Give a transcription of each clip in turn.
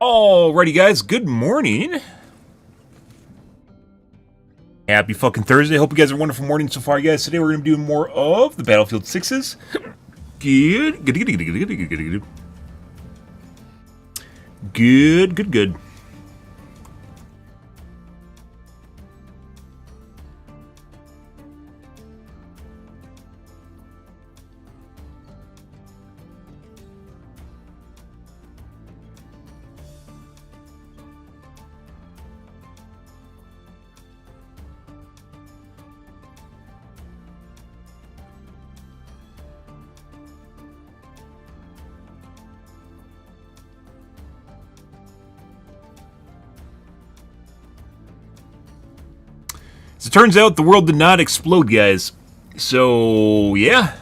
Alrighty, guys. Good morning. Happy fucking Thursday. Hope you guys are wonderful morning so far, guys. Today we're going to be doing more of the Battlefield 6s. Good. As it turns out, the world did not explode, guys. So, yeah.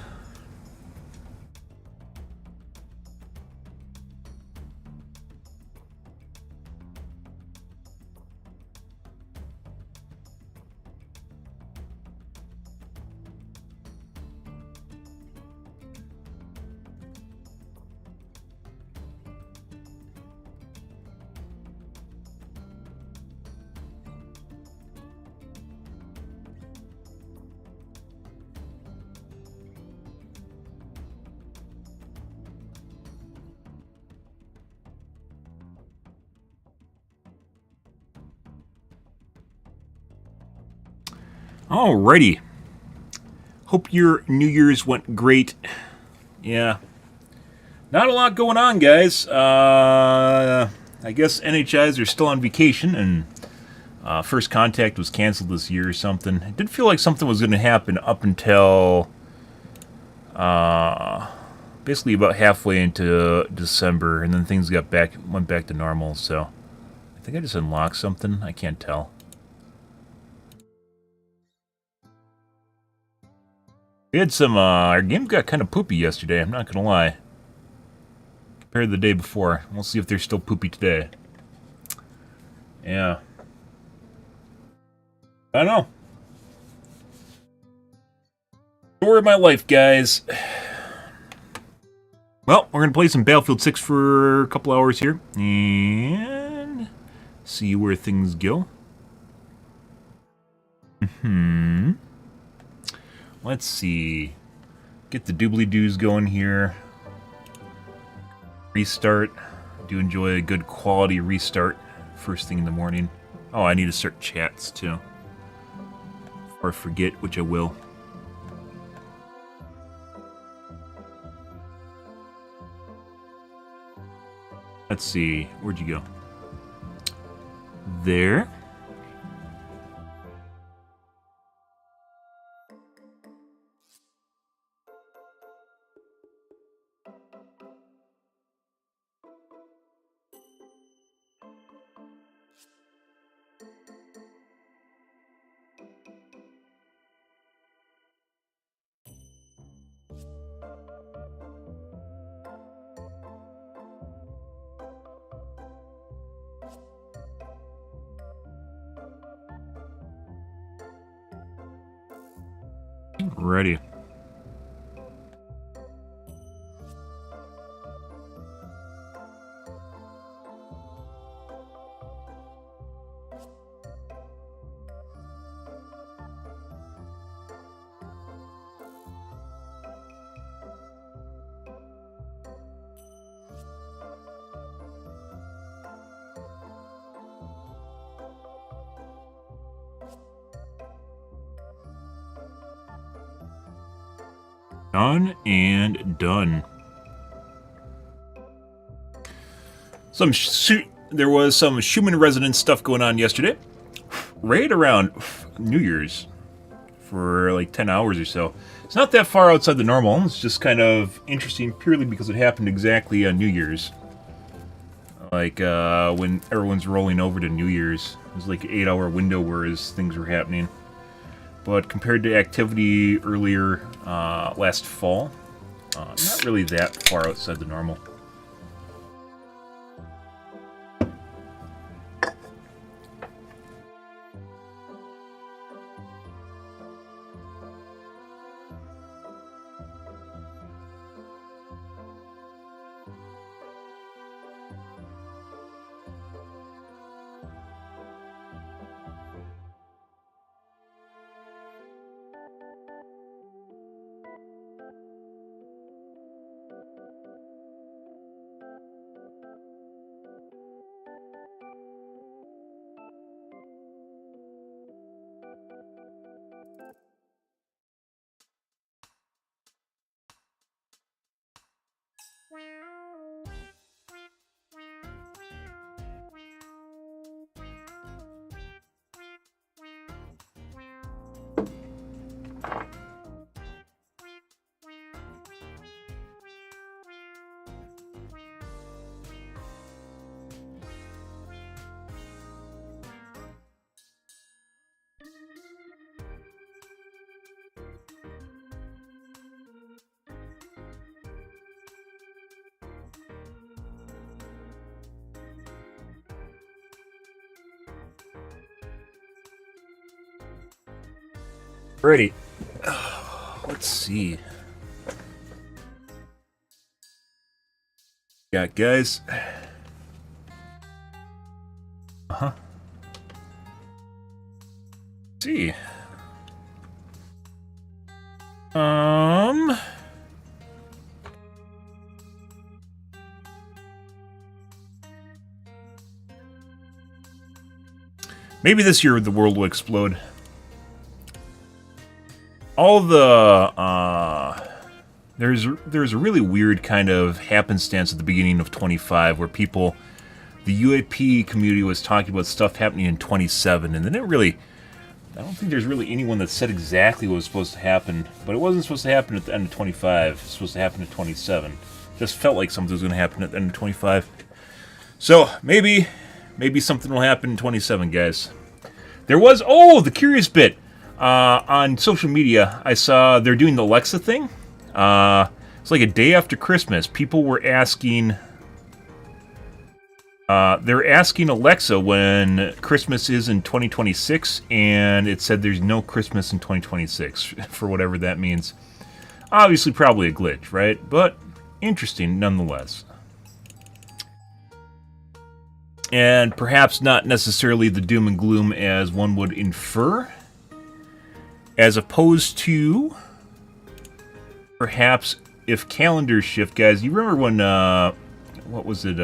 Alrighty. Hope your New Year's went great. Yeah. Not a lot going on, guys. I guess NHIs are still on vacation, and First Contact was canceled this year or something. It did feel like something was going to happen up until basically about halfway into December, and then things went back to normal. So I think I just unlocked something. I can't tell. We had some. Our game got kind of poopy yesterday. I'm not gonna lie. Compared to the day before, we'll see if they're still poopy today. Yeah. I don't know. Story of my life, guys. Well, we're going to play some Battlefield 6 for a couple hours here. And see where things go. Let's see. Get the doobly-doos going here. Restart. Do enjoy a good quality restart first thing in the morning. Oh, I need to start chats, too. Or forget, which I will. Let's see. Where'd you go? There. Ready. Done and done. There was some Schumann resonance stuff going on yesterday, right around New Year's, for like 10 hours or so. It's not that far outside the normal. It's just kind of interesting purely because it happened exactly on New Year's. Like when everyone's rolling over to New Year's. It was like an 8-hour window where things were happening. But compared to activity earlier last fall, not really that far outside the normal. Alrighty. Let's see. Got guys. Uh-huh. Let's see. Maybe this year the world will explode. All the there's a really weird kind of happenstance at the beginning of 25 where people, the UAP community was talking about stuff happening in 27, and then it really, I don't think there's really anyone that said exactly what was supposed to happen, but it wasn't supposed to happen at the end of 25. It's supposed to happen at 27. Just felt like something was going to happen at the end of 25. So maybe something will happen in 27, guys. There was, the curious bit. On social media, I saw they're doing the Alexa thing. It's like a day after Christmas. People were asking... they're asking Alexa when Christmas is in 2026, and it said there's no Christmas in 2026, for whatever that means. Obviously, probably a glitch, right? But interesting, nonetheless. And perhaps not necessarily the doom and gloom as one would infer, as opposed to perhaps if calendars shift, guys. You remember when, what was it,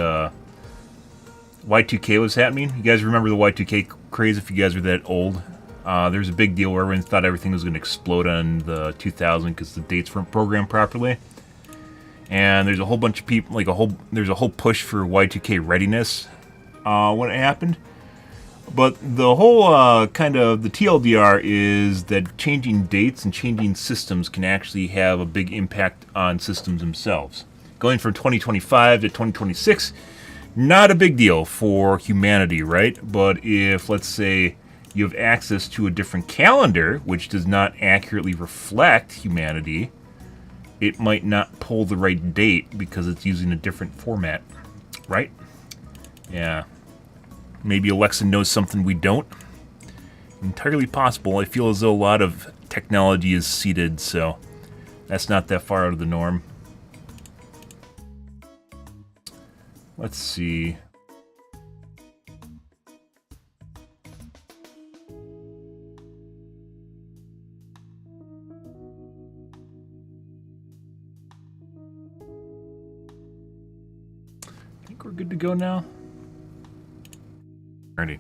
Y2K was happening? You guys remember the Y2K craze if you guys were that old? There's a big deal where everyone thought everything was going to explode on the 2000 because the dates weren't programmed properly. And there's a whole bunch of people, there's a whole push for Y2K readiness when it happened. But the whole kind of the TLDR is that changing dates and changing systems can actually have a big impact on systems themselves. Going from 2025 to 2026, not a big deal for humanity, right? But if, let's say, you have access to a different calendar, which does not accurately reflect humanity, it might not pull the right date because it's using a different format, right? Yeah. Maybe Alexa knows something we don't. Entirely possible. I feel as though a lot of technology is seeded, so that's not that far out of the norm. Let's see. I think we're good to go now. Alrighty.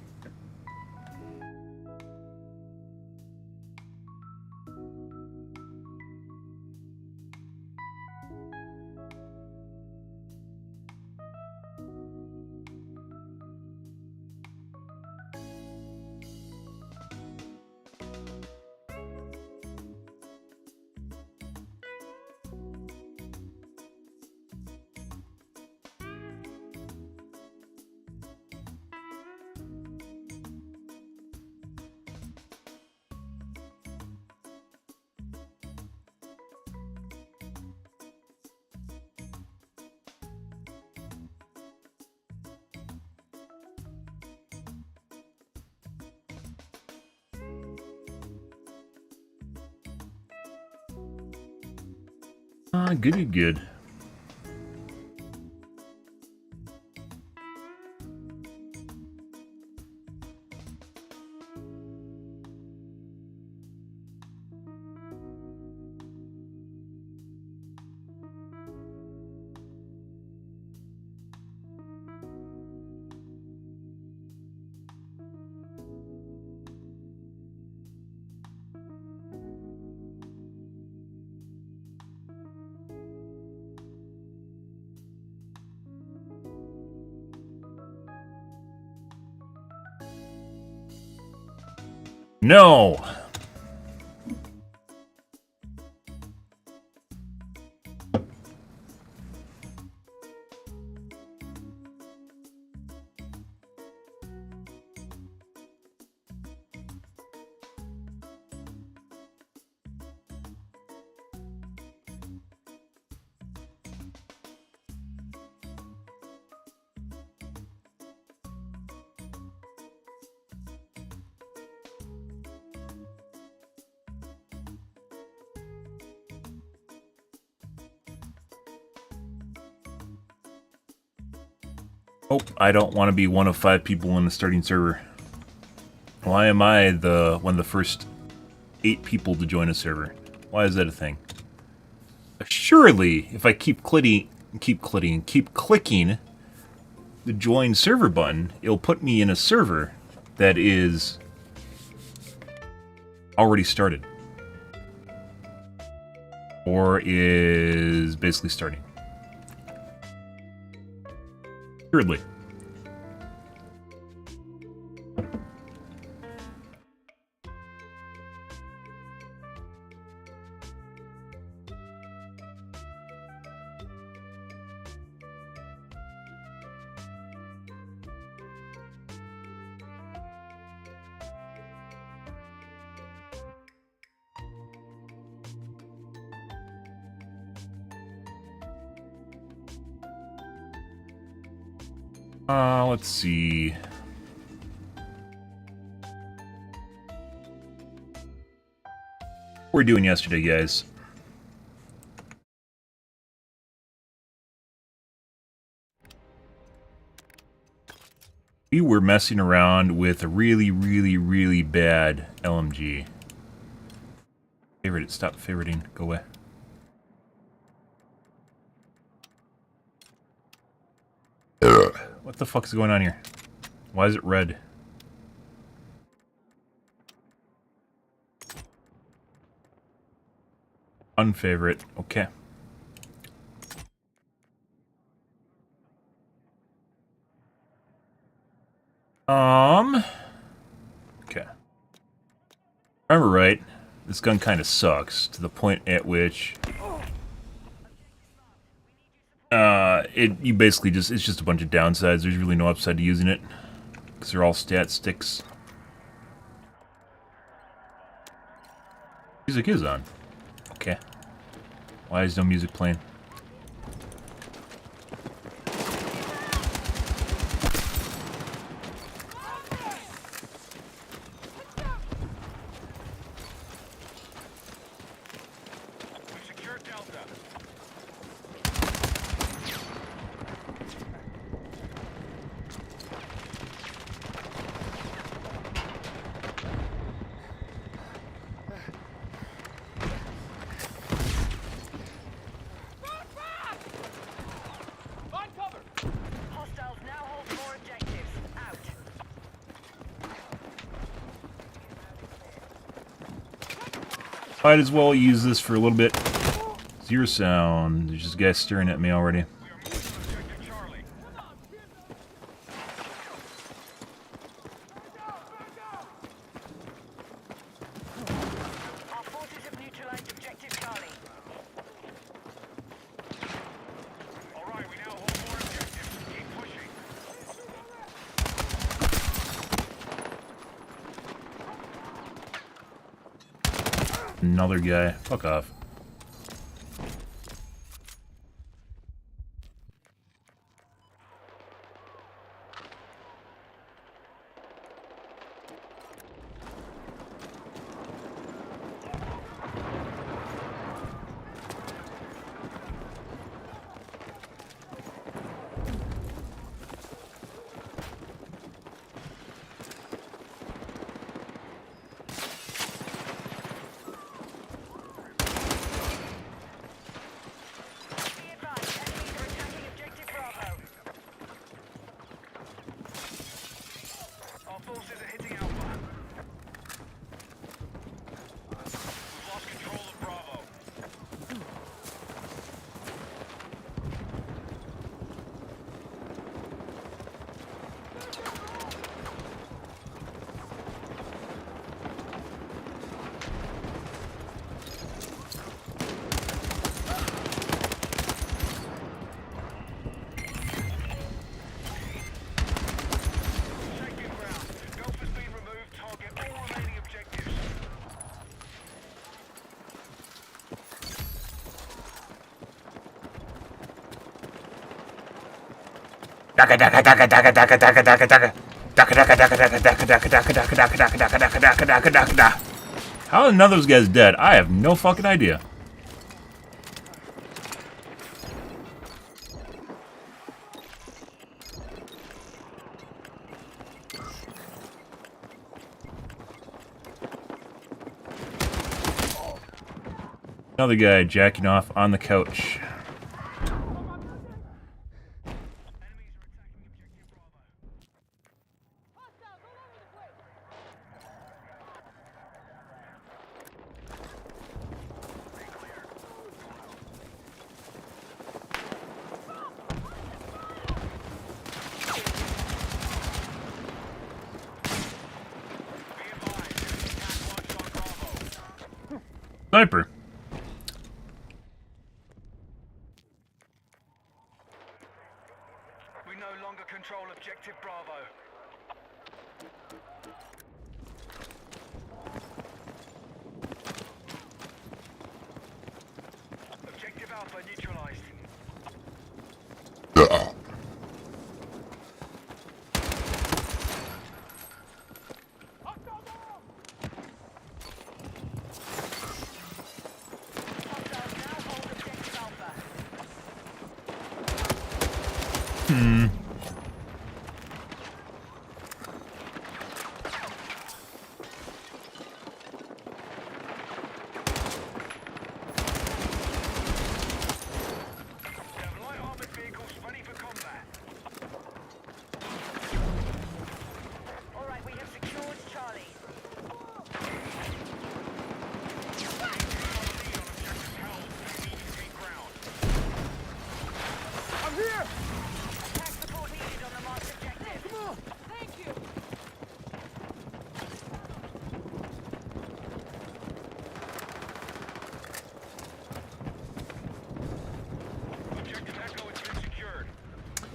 Goody good. No! Oh, I don't want to be one of 5 people in the starting server. Why am I one of the first 8 people to join a server? Why is that a thing? Surely, if I keep clicking the join server button, it'll put me in a server that is already started. Or is basically starting. Surely. Let's see. What we're doing yesterday, guys. We were messing around with a really, really, really bad LMG. Favorite it. Stop favoriting. Go away. What the fuck is going on here? Why is it red? Unfavorite. Okay. Okay. Remember right, this gun kind of sucks to the point at which you basically it's just a bunch of downsides. There's really no upside to using it because they're all stat sticks. Music is on. Okay. Why is no music playing? Might as well use this for a little bit. Zero sound. There's just guys staring at me already. Another guy. Fuck off. How are none of those guys dead? I have no fucking idea. Another guy jacking off on the couch. Sniper. We no longer control objective Bravo. Objective Alpha neutralized.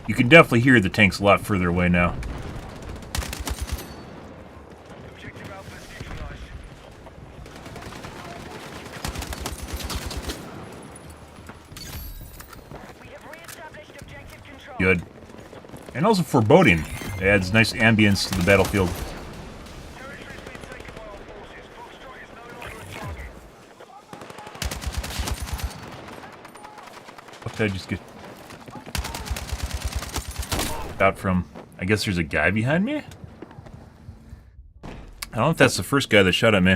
You can definitely hear the tanks a lot further away now. Objective Alpha is neutralized. We have re-established objective control. Good. And also foreboding. It adds nice ambience to the battlefield. Territory has been taken by our forces. Foxtrot is no longer a target. What did I just get out from? I guess there's a guy behind me? I don't know if that's the first guy that shot at me.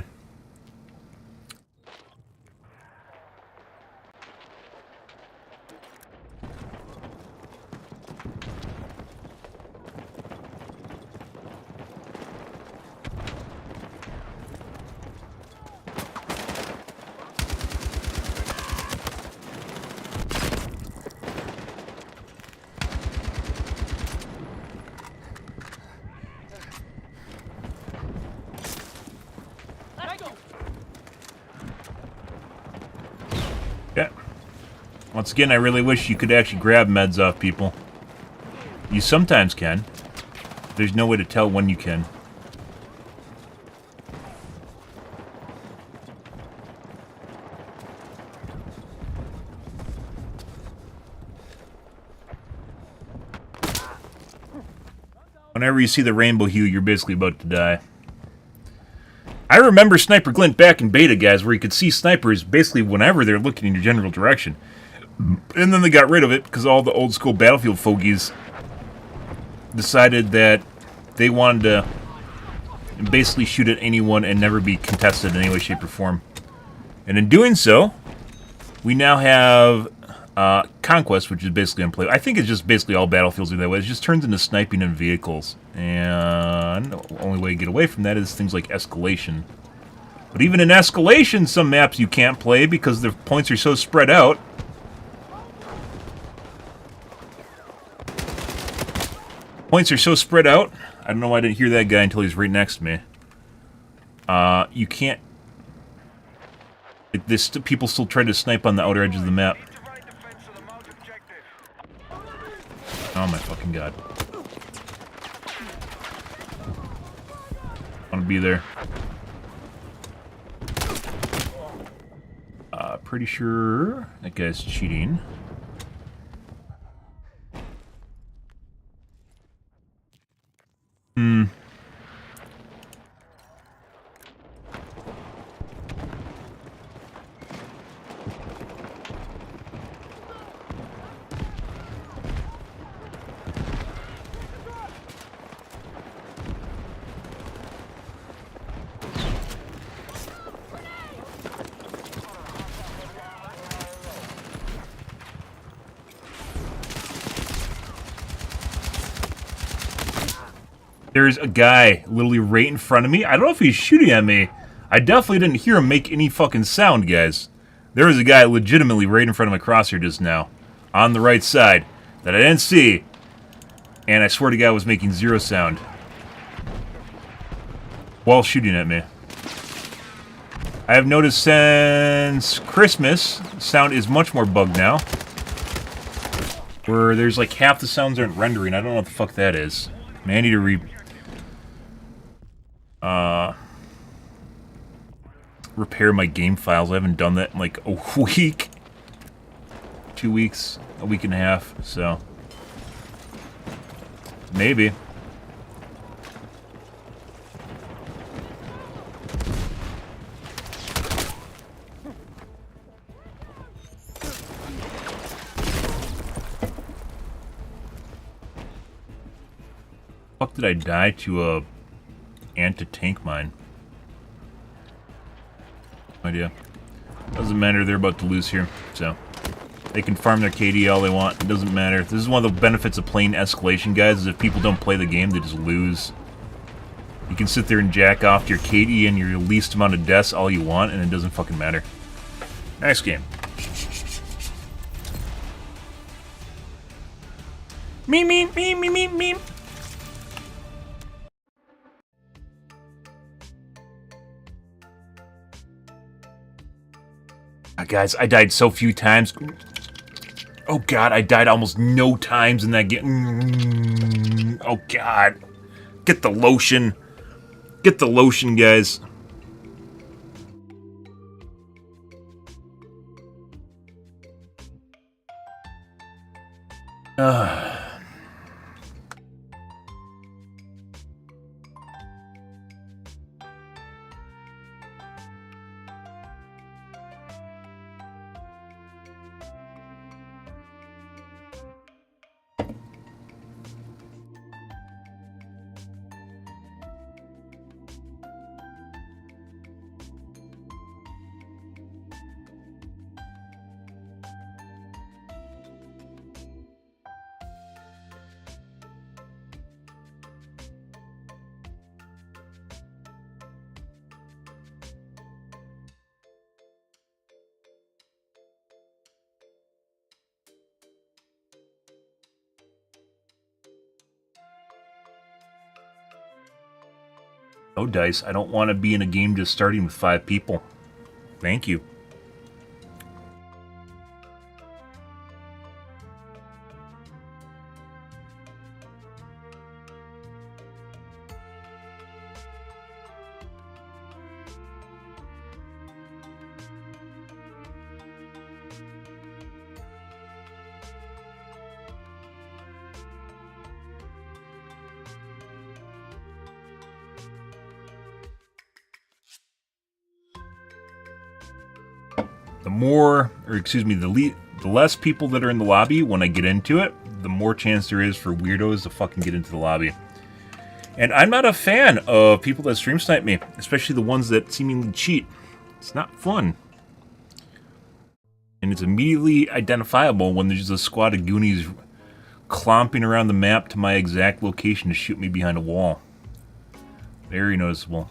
Yeah. Once again, I really wish you could actually grab meds off people. You sometimes can. There's no way to tell when you can. Whenever you see the rainbow hue, you're basically about to die. I remember Sniper Glint back in beta, guys, where you could see snipers basically whenever they're looking in your general direction. And then they got rid of it because all the old school Battlefield fogies decided that they wanted to basically shoot at anyone and never be contested in any way, shape, or form. And in doing so, we now have Conquest, which is basically unplayable. I think it's just basically all Battlefields are that way. It just turns into sniping in vehicles. And the only way to get away from that is things like Escalation. But even in Escalation, some maps you can't play because the points are so spread out. Points are so spread out. I don't know why I didn't hear that guy until he's right next to me. You can't... people still try to snipe on the outer edge of the map. Oh my fucking god. I want to be there. Pretty sure that guy's cheating. There's a guy literally right in front of me. I don't know if he's shooting at me. I definitely didn't hear him make any fucking sound, guys. There was a guy legitimately right in front of my crosshair just now. On the right side. That I didn't see. And I swear to God was making zero sound. While shooting at me. I have noticed since Christmas, sound is much more bugged now. Where there's like half the sounds aren't rendering. I don't know what the fuck that is. Man, I need to repair my game files. I haven't done that in like a week. 2 weeks. A week and a half. So. Maybe. Fuck did I die to a anti-tank mine? No idea. Doesn't matter, they're about to lose here, so they can farm their KD all they want, it doesn't matter. This is one of the benefits of playing escalation, guys, is if people don't play the game, they just lose. You can sit there and jack off to your KD and your least amount of deaths all you want, and it doesn't fucking matter. Next game. Meme, meme, meme, meme, meme. Guys, I died so few times. Oh god, I died almost no times in that game. Oh god. Get the lotion. Get the lotion, guys. No dice. I don't want to be in a game just starting with 5 people. Thank you. The less people that are in the lobby when I get into it, the more chance there is for weirdos to fucking get into the lobby. And I'm not a fan of people that stream snipe me, especially the ones that seemingly cheat. It's not fun. And it's immediately identifiable when there's a squad of goonies clomping around the map to my exact location to shoot me behind a wall. Very noticeable.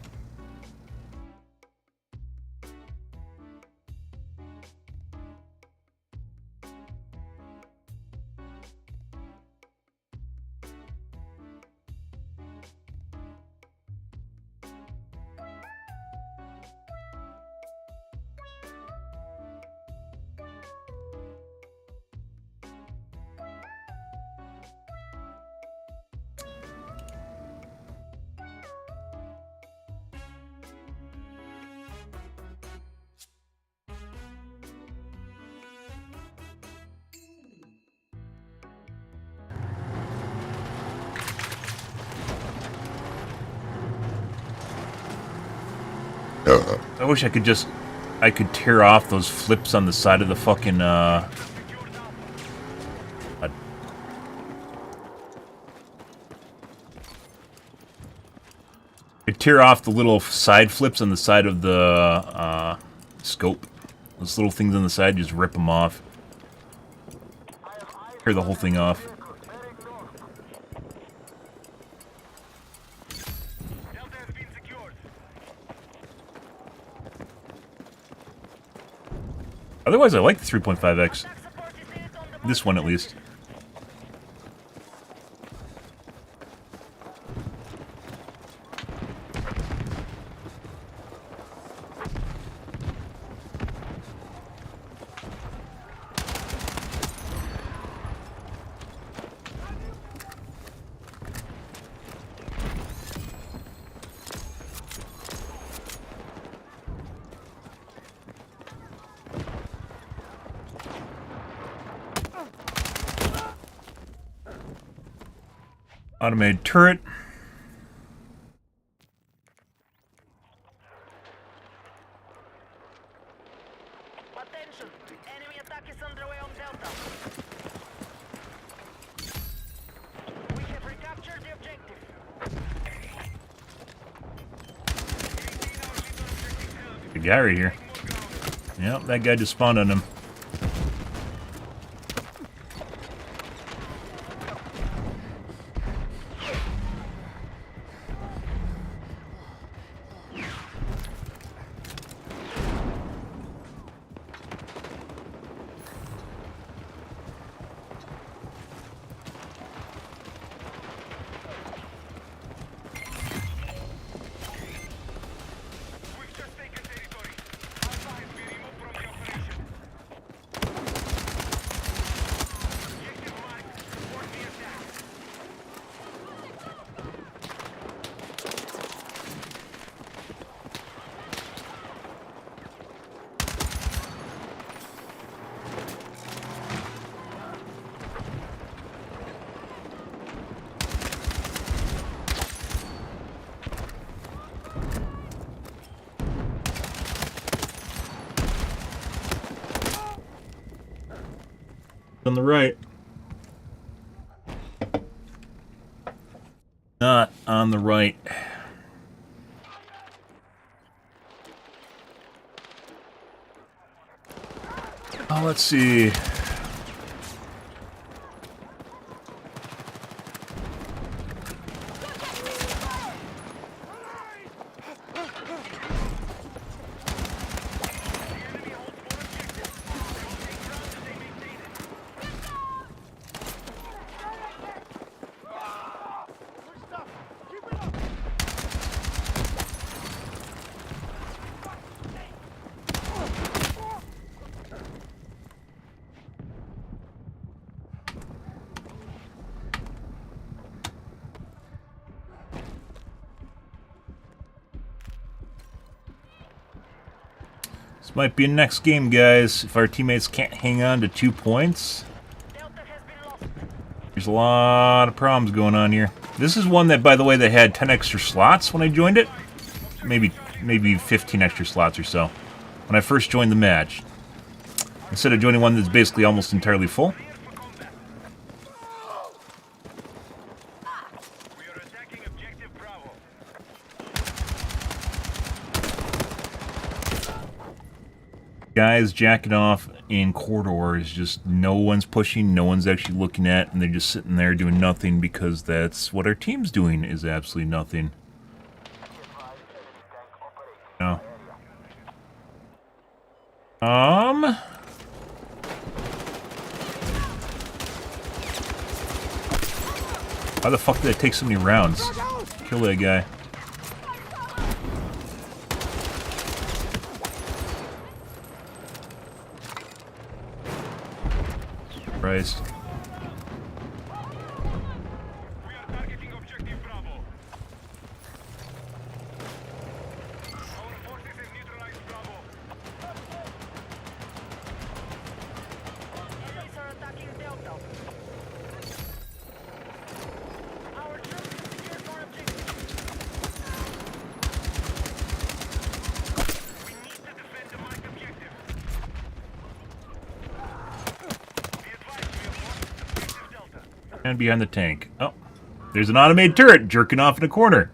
I wish I could tear off those flips on the side of the fucking, I'd tear off the little side flips on the side of the, scope. Those little things on the side, just rip them off. Tear the whole thing off. Otherwise, I like the 3.5x. This one, at least. Automated turret. Attention! Enemy attack is underway on Delta. We have recaptured the objective. Good guy right here. Yep, that guy just spawned on him. We've just taken territory. Alpha has been removed from the operation. Objective marked. Support the attack. On the right. Not on the right. Oh, let's see. This might be a next game, guys. If our teammates can't hang on to 2 points, Delta has been lost. there's a lot of problems going on here. This is one that, by the way, that had 10 extra slots when I joined it. Maybe 15 extra slots or so when I first joined the match. Instead of joining one that's basically almost entirely full. We are attacking objective Bravo. Guys jacking off in corridors, just no one's pushing, no one's actually looking at, and they're just sitting there doing nothing because that's what our team's doing, is absolutely nothing. No. Why the fuck did it take so many rounds? Kill that guy. Christ. We are targeting objective Bravo. Our forces have neutralized Bravo. Enemies are attacking Delta. Our troops have secured more objectives. We need to defend the marked objective. Be advised, we have lost objective Delta. And behind the tank. Oh, there's an automated turret jerking off in a corner.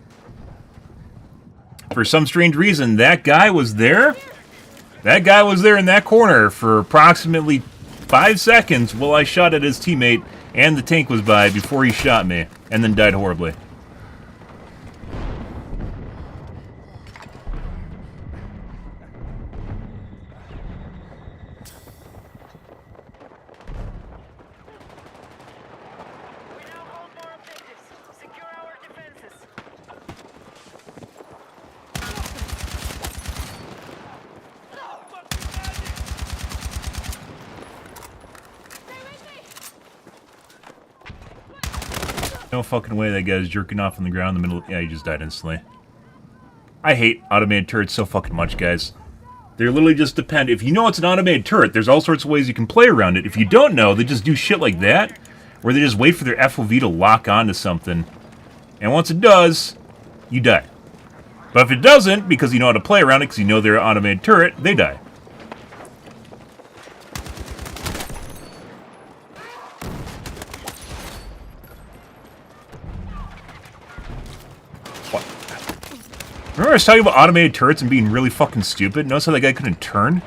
For some strange reason, that guy was there. That guy was there in that corner for approximately 5 seconds while I shot at his teammate, and the tank was by before he shot me, and then died horribly. No fucking way that guy's jerking off on the ground in the middle of... Yeah, he just died instantly. I hate automated turrets so fucking much, guys. They literally just depend. If you know it's an automated turret, there's all sorts of ways you can play around it. If you don't know, they just do shit like that, where they just wait for their FOV to lock onto something. And once it does, you die. But if it doesn't, because you know how to play around it, because you know they're an automated turret, they die. What? Remember I was talking about automated turrets and being really fucking stupid? Notice how that guy couldn't turn?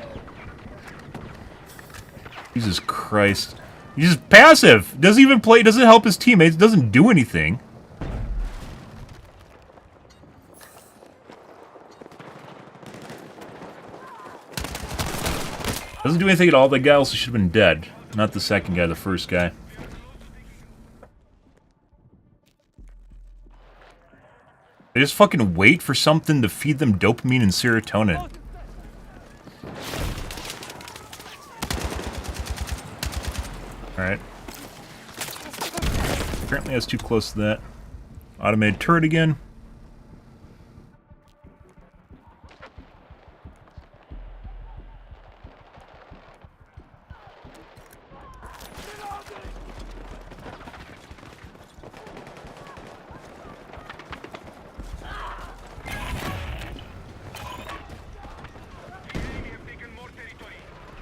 Jesus Christ. He's just passive. Doesn't even play, doesn't help his teammates, doesn't do anything. Doesn't do anything at all. That guy also should have been dead. Not the second guy, the first guy. They just fucking wait for something to feed them dopamine and serotonin. Alright. Apparently that's too close to that. Automated turret again.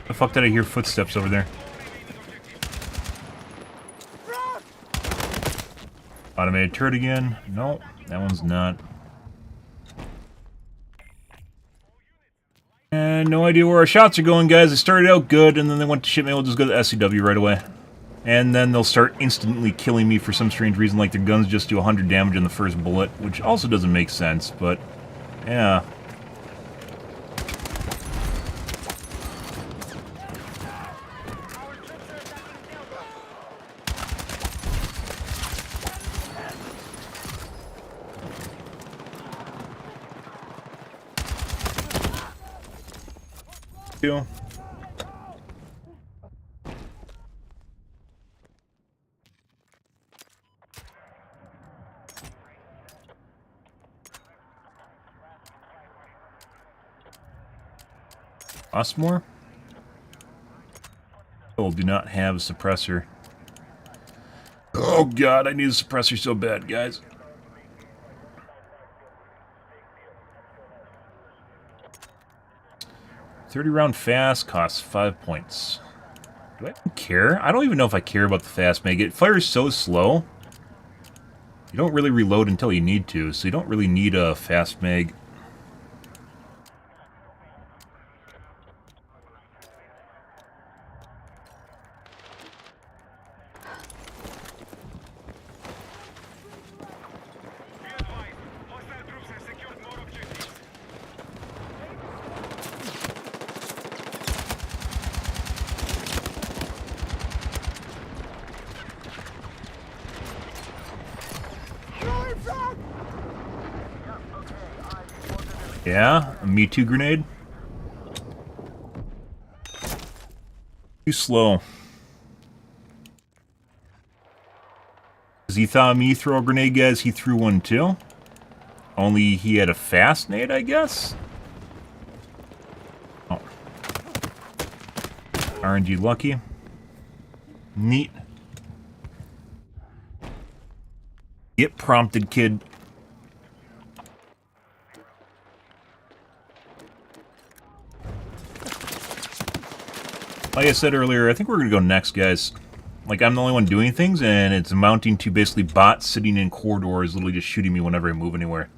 The fuck did I hear footsteps over there? Automated turret again. No, that one's not. And no idea where our shots are going, guys. They started out good, and then they went to shit. Maybe we'll just go to the SCW right away. And then they'll start instantly killing me for some strange reason, like their guns just do 100 damage in the first bullet, which also doesn't make sense, but yeah. Osmore? Oh, do not have a suppressor. Oh god, I need a suppressor so bad, guys. .30 round fast costs 5 points. Do I even care? I don't even know if I care about the fast mag. It fires so slow. You don't really reload until you need to, so you don't really need a fast mag. Yeah, a Me Too grenade. Too slow. Because he thought me throw a grenade, guys, he threw one too. Only he had a fast nade, I guess? Oh. RNG lucky. Neat. Get prompted, kid. Like I said earlier, I think we're going to go next, guys. Like, I'm the only one doing things, and it's amounting to basically bots sitting in corridors literally just shooting me whenever I move anywhere.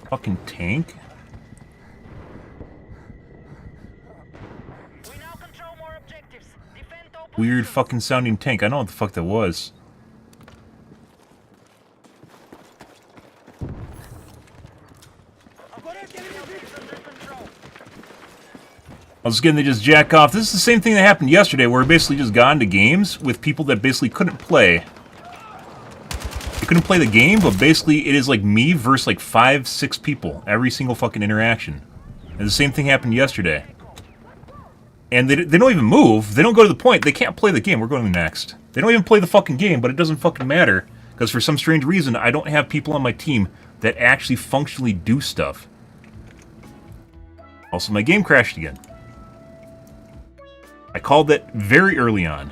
Fucking tank? Weird fucking sounding tank. I know what the fuck that was. Once again, they just jack off. This is the same thing that happened yesterday, where we basically just got into games with people that basically couldn't play. couldn't play the game, but basically it is like me versus like 5, 6 people every single fucking interaction. And the same thing happened yesterday. And they don't even move. They don't go to the point. They can't play the game. We're going next. They don't even play the fucking game, but it doesn't fucking matter. Because for some strange reason, I don't have people on my team that actually functionally do stuff. Also, my game crashed again. I called that very early on.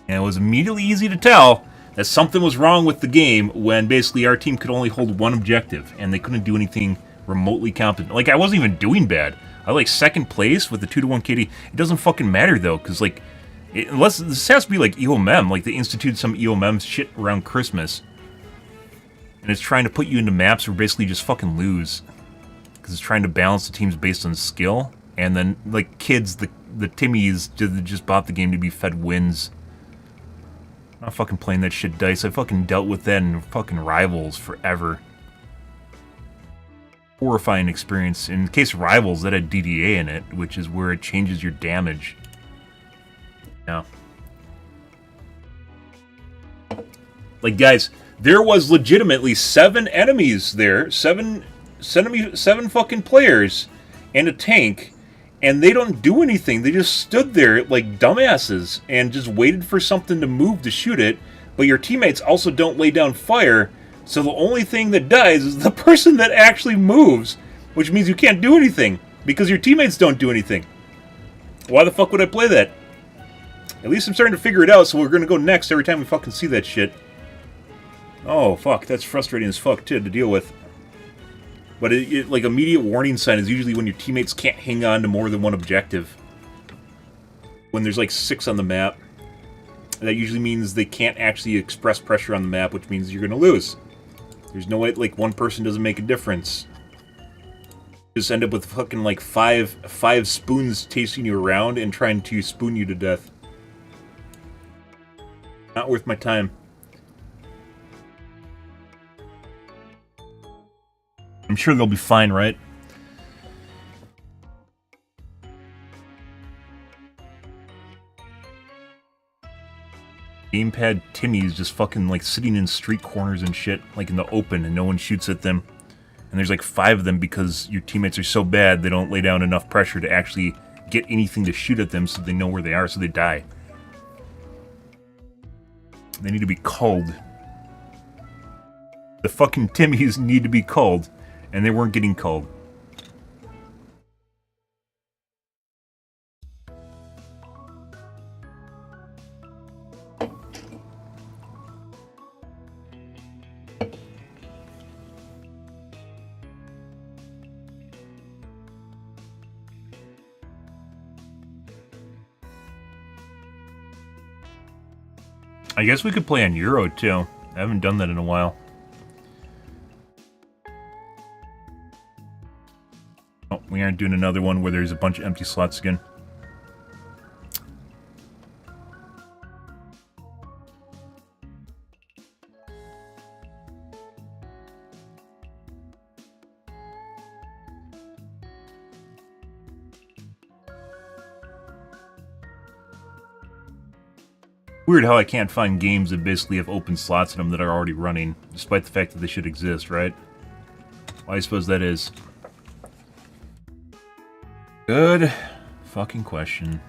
And it was immediately easy to tell that something was wrong with the game when basically our team could only hold one objective and they couldn't do anything remotely competent. Like, I wasn't even doing bad. I like second place with the 2-to-1 KD. It doesn't fucking matter though, because like, unless this has to be like EOMM, like they instituted some EOMM shit around Christmas, and it's trying to put you into maps where basically you just fucking lose, because it's trying to balance the teams based on skill, and then like kids, the Timmies just bought the game to be fed wins. I'm not fucking playing that shit dice. I fucking dealt with that in fucking Rivals forever. Horrifying experience. In the case of Rivals, that had DDA in it, which is where it changes your damage. Yeah. Like, guys, there was legitimately 7 enemies there. 7 fucking players and a tank, and they don't do anything. They just stood there like dumbasses and just waited for something to move to shoot it, but your teammates also don't lay down fire. So the only thing that dies is the person that actually moves, which means you can't do anything, because your teammates don't do anything. Why the fuck would I play that? At least I'm starting to figure it out, so we're gonna go next every time we fucking see that shit. Oh, fuck, that's frustrating as fuck, too, to deal with. But like, immediate warning sign is usually when your teammates can't hang on to more than one objective. When there's like 6 on the map. That usually means they can't actually express pressure on the map, which means you're gonna lose. There's no way, like, one person doesn't make a difference. Just end up with fucking, like, five spoons chasing you around and trying to spoon you to death. Not worth my time. I'm sure they'll be fine, right? Gamepad Timmy's just fucking like sitting in street corners and shit, like in the open, and no one shoots at them. And there's like 5 of them because your teammates are so bad they don't lay down enough pressure to actually get anything to shoot at them so they know where they are, so they die. They need to be culled. The fucking Timmys need to be culled, and they weren't getting culled. I guess we could play on Euro, too. I haven't done that in a while. Oh, we aren't doing another one where there's a bunch of empty slots again. Weird how I can't find games that basically have open slots in them that are already running, despite the fact that they should exist, right? Well, I suppose that is. Good fucking question.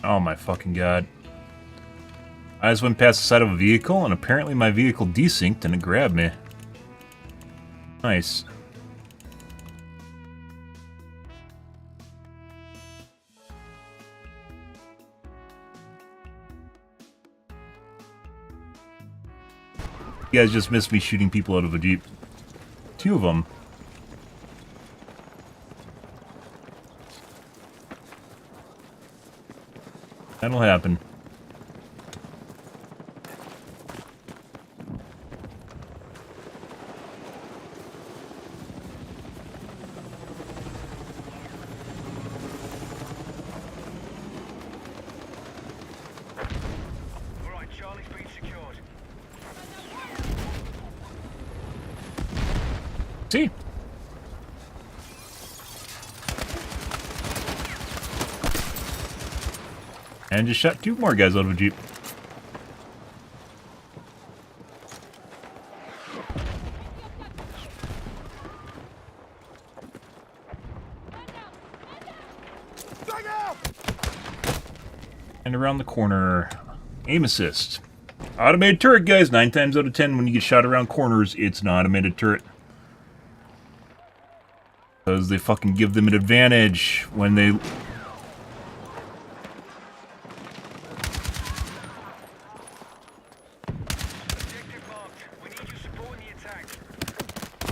Oh my fucking god. I just went past the side of a vehicle, and apparently my vehicle desynced and it grabbed me. Nice. You guys just missed me shooting people out of a Jeep. 2 of them. That'll happen. See? And just shot 2 more guys out of a Jeep. And around the corner, aim assist. Automated turret, guys. 9 times out of 10 when you get shot around corners, it's an automated turret. Because they fucking give them an advantage when they...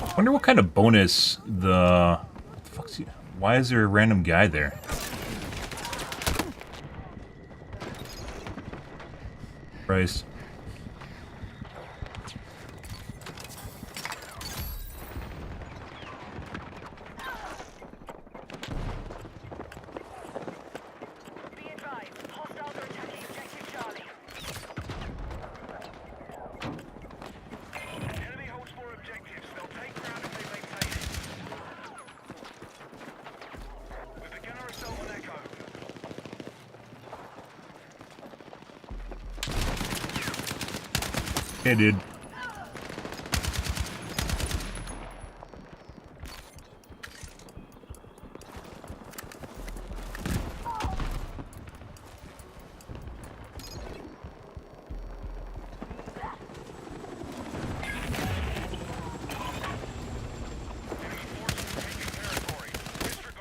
I wonder what kind of bonus the... Fuck's he... Why is there a random guy there? Christ. Be advised, hostiles are attacking objective Charlie. Enemy holds 4 objectives. They'll take ground if they maintain it. We begin our assault on Echo. Hey, dude.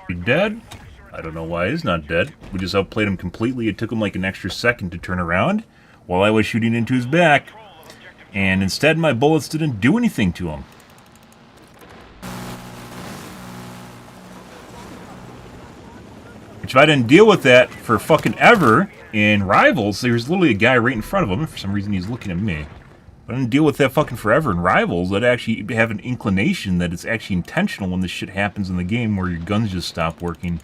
He dead? I don't know why he's not dead. We just outplayed him completely. It took him like an extra second to turn around while I was shooting into his back. And instead, my bullets didn't do anything to him. Which, if I didn't deal with that for fucking ever in Rivals, there's literally a guy right in front of him, and for some reason he's looking at me. If I didn't deal with that fucking forever in Rivals, I'd actually have an inclination that it's actually intentional when this shit happens in the game where your guns just stop working.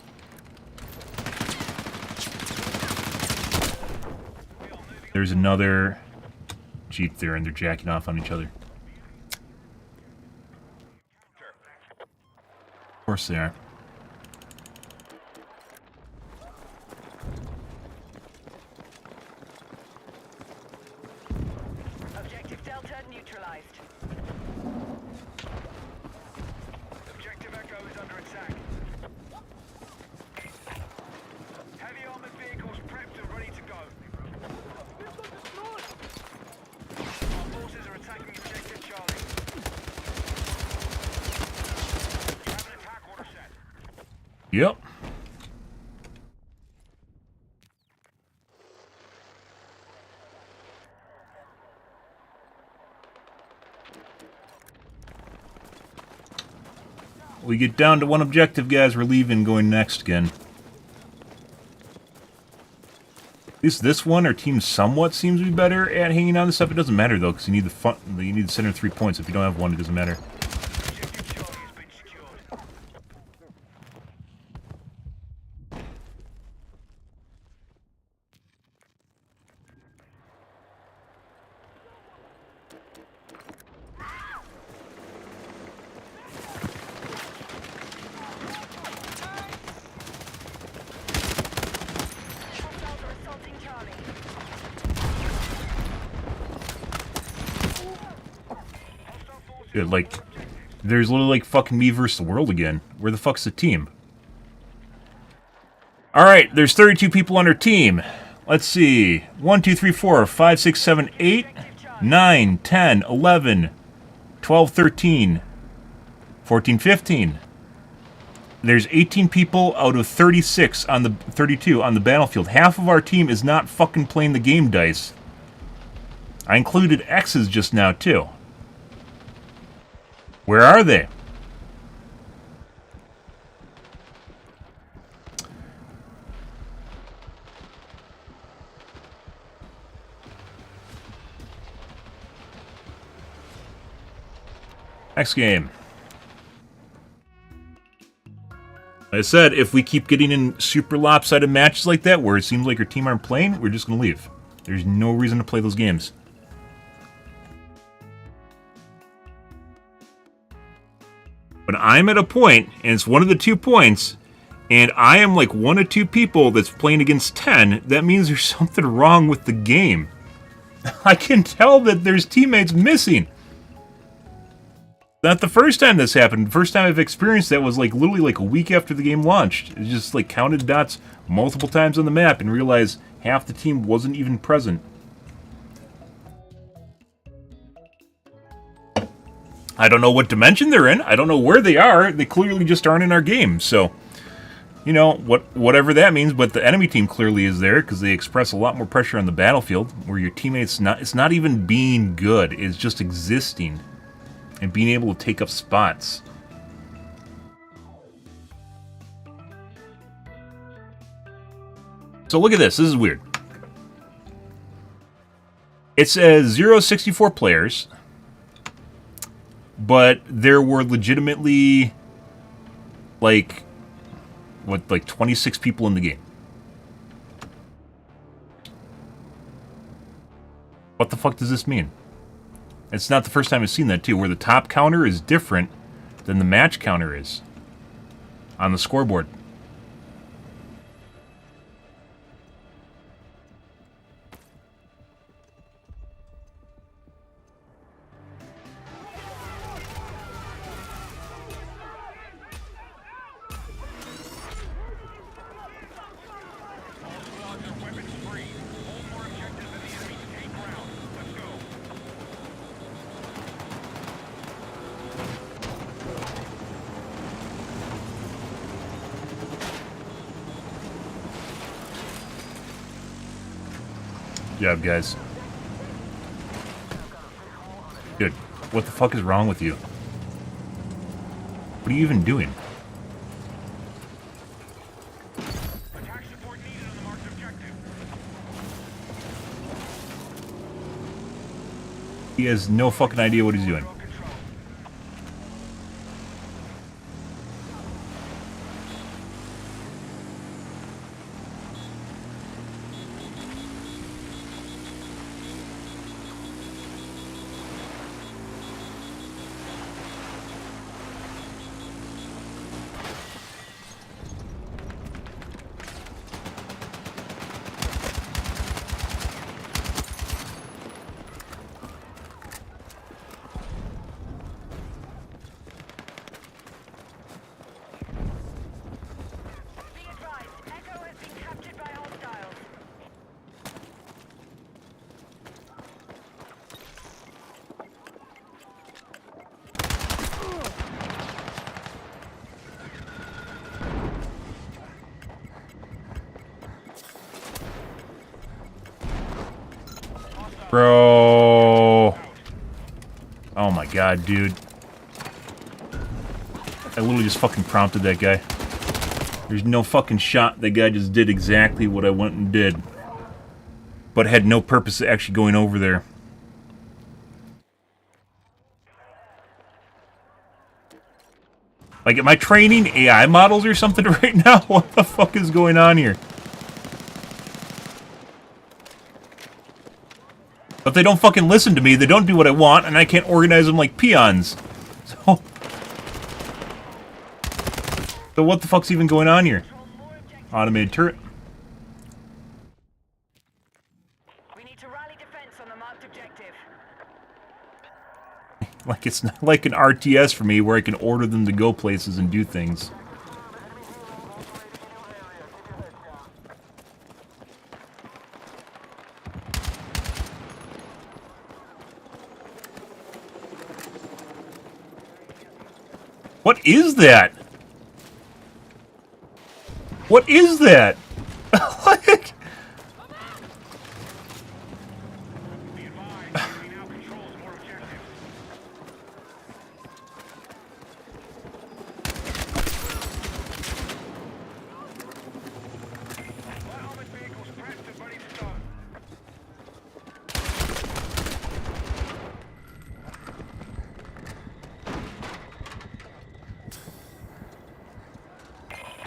There's another Jeep there, and they're jacking off on each other. Of course they are. Objective Delta neutralized. Objective Echo is under attack. Heavy armored vehicles prepped and ready to go. Our forces are attacking objective Charlie. You have an attack order set. Yep. We get down to 1 objective, guys. We're leaving, going next again. At least this one, our team somewhat seems to be better at hanging on this stuff. It doesn't matter, though, because you need you need the center 3 points. If you don't have 1, it doesn't matter. Objective Charlie has been secured. Hostiles are assaulting Charlie. Hostile forces Dude, like, there's literally like fucking me versus the world again. Where the fuck's the team? Alright, there's 32 people on our team. Let's see. 1, 2, 3, 4, 5, 6, 7, 8, 9, 10, 11, 12, 13, 14, 15. There's 18 people out of 36 on the 32 on the battlefield. Half of our team is not fucking playing the game dice. I included X's just now, too. Where are they? Next game. Like I said, if we keep getting in super lopsided matches like that, where it seems like our team aren't playing, we're just going to leave. There's no reason to play those games. But I'm at a point, and it's one of the 2 points, and I am like 1 of 2 people that's playing against 10, that means there's something wrong with the game. I can tell that there's teammates missing. Not the first time this happened. The first time I've experienced that was like literally like a week after the game launched. It just like counted dots multiple times on the map and realized half the team wasn't even present. I don't know what dimension they're in. I don't know where they are. They clearly just aren't in our game. So, you know, whatever that means, but the enemy team clearly is there because they express a lot more pressure on the battlefield where your teammates it's not even being good. It's just existing and being able to take up spots. So look at this. This is weird. It says 064 players, but there were legitimately like 26 people in the game. What the fuck does this mean? It's not the first time I've seen that too, where the top counter is different than the match counter is on the scoreboard. Good job, guys. Dude, what the fuck is wrong with you? What are you even doing? Attack support needed on the marked objective. He has no fucking idea what he's doing. Be advised, Echo has been captured by hostiles. Bro. Oh my god, dude. I literally just fucking prompted that guy. There's no fucking shot. That guy just did exactly what I went and did. But had no purpose of actually going over there. Like, am I training AI models or something right now? What the fuck is going on here? But they don't fucking listen to me, they don't do what I want, and I can't organize them like peons. So what the fuck's even going on here? Automated turret. We need to rally defense on the marked objective. Like, it's not like an RTS for me where I can order them to go places and do things. What is that? What is that? Like... Be advised, enemy now controls more objectives. All armored vehicles prepped and ready to go.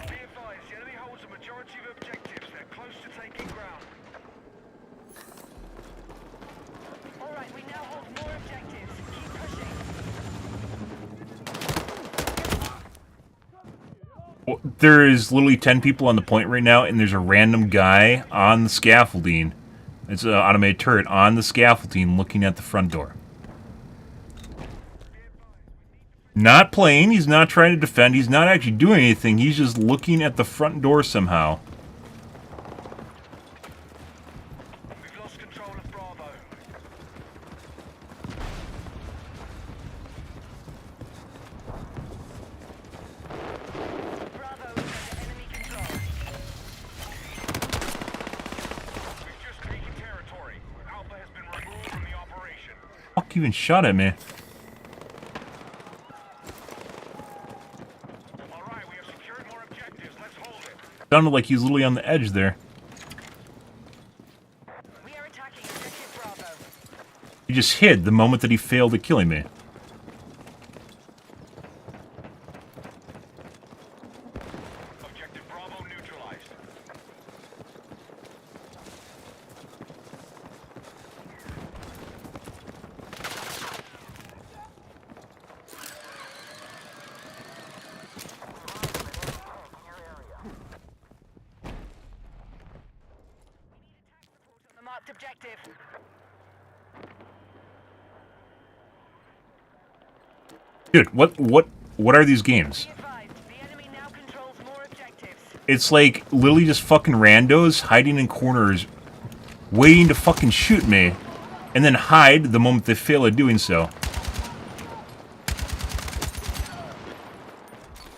Be advised, the enemy holds a majority of There is literally 10 people on the point right now, and there's a random guy on the scaffolding. It's an automated turret on the scaffolding looking at the front door. Not playing, he's not trying to defend, he's not actually doing anything, he's just looking at the front door somehow. We've lost control of Bravo. Bravo is under enemy control. We've just taken territory. Alpha has been removed from the operation. Fuck, even shot at me. Alright, we have secured more objectives. Let's hold it. Sounded like he was literally on the edge there. We are attacking objective Bravo. He just hid the moment that he failed at killing me. Objective Bravo neutralized. The marked objective. Dude, what are these games? Be advised, the enemy now controls more objectives. It's like literally just fucking randos hiding in corners, waiting to fucking shoot me, and then hide the moment they fail at doing so.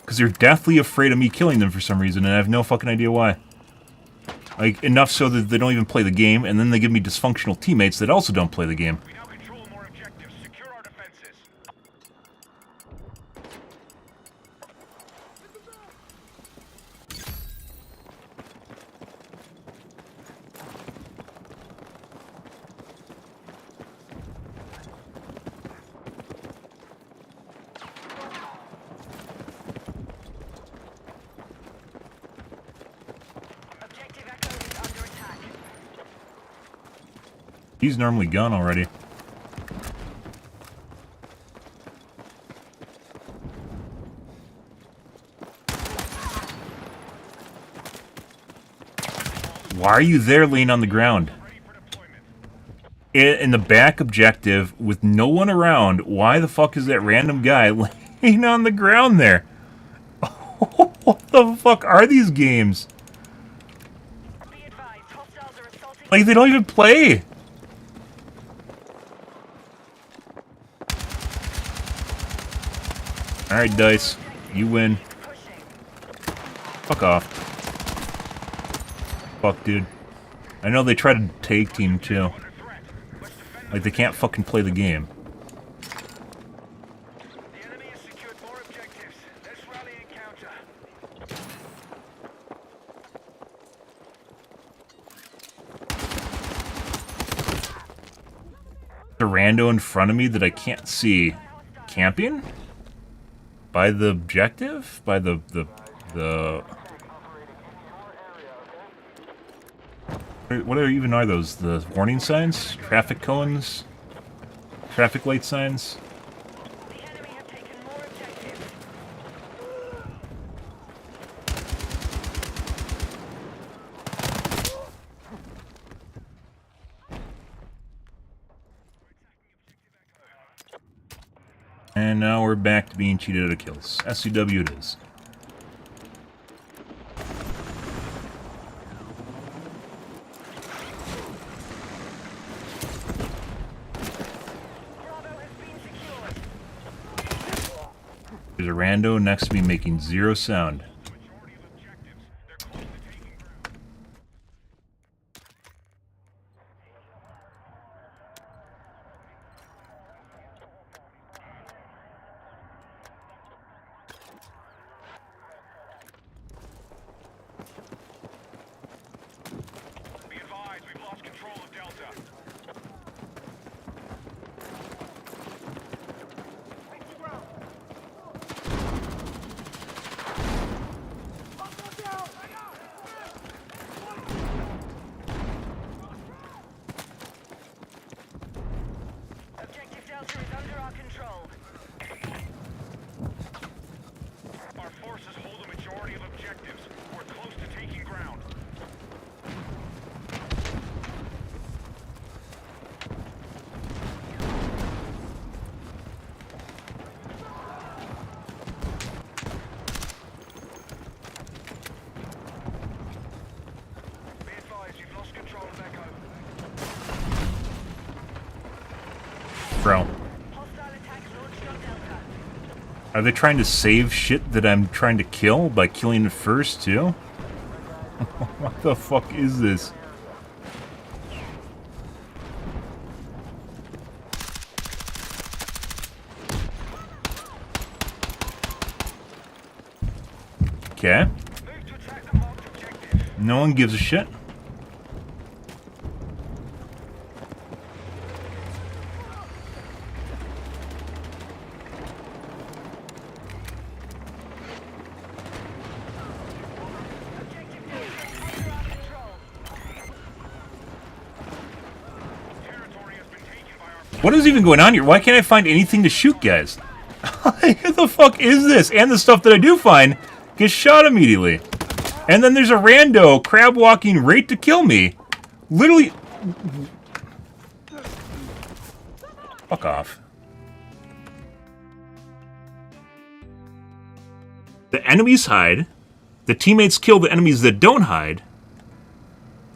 Because they're deathly afraid of me killing them for some reason, and I have no fucking idea why. Like, enough so that they don't even play the game, and then they give me dysfunctional teammates that also don't play the game. We now control more objectives. Secure our defenses. Objective Echo is under attack. He's normally gone already. Why are you there laying on the ground? Ready for deployment. In the back objective, with no one around, why the fuck is that random guy laying on the ground there? What the fuck are these games? Be advised, hostiles are assaulting. Like, they don't even play! Alright, Dice. You win. Pushing. Fuck off. Fuck, dude. I know they try to tag team, too. Under threat. Let's defend. Like, they can't fucking play the game. The enemy has secured more objectives. Let's rally and counter. The rando in front of me that I can't see. Camping? By the objective? By the... What even are those? The warning signs? Traffic cones? Traffic light signs? The enemy have taken more objectives. And now we're back to being cheated out of kills. SCW it is. Bravo has been secured. There's a rando next to me making zero sound. Majority of objectives. They're close to taking ground. Be advised, we've lost control of Delta. Objective Delta is under our control. Our forces hold a majority of objectives. bro. Are they trying to save shit that I'm trying to kill by killing it first, too? What the fuck is this? Okay. No one gives a shit. What is even going on here? Why can't I find anything to shoot, guys? What the fuck is this? And the stuff that I do find gets shot immediately. And then there's a rando crab walking right to kill me. Literally. Fuck off. The enemies hide. The teammates kill the enemies that don't hide.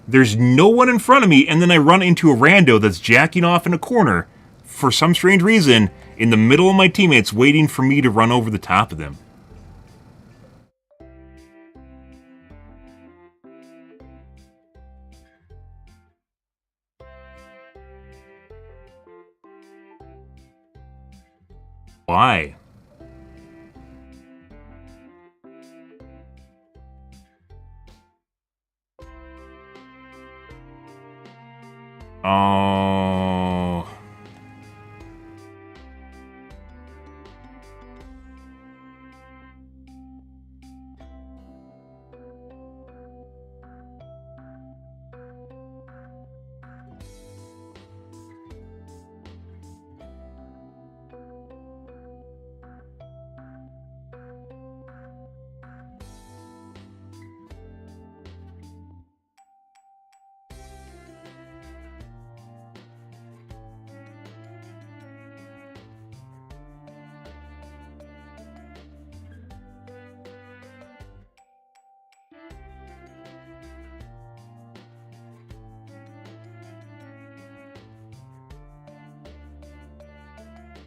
There's no one in front of me, and then I run into a rando that's jacking off in a corner for some strange reason in the middle of my teammates waiting for me to run over the top of them. Why? Oh.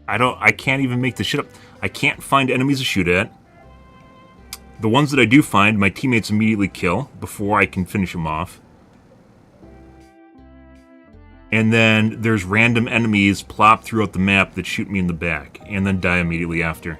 I can't even make this shit up. I can't find enemies to shoot at. The ones that I do find, my teammates immediately kill before I can finish them off. And then there's random enemies plop throughout the map that shoot me in the back, and then die immediately after.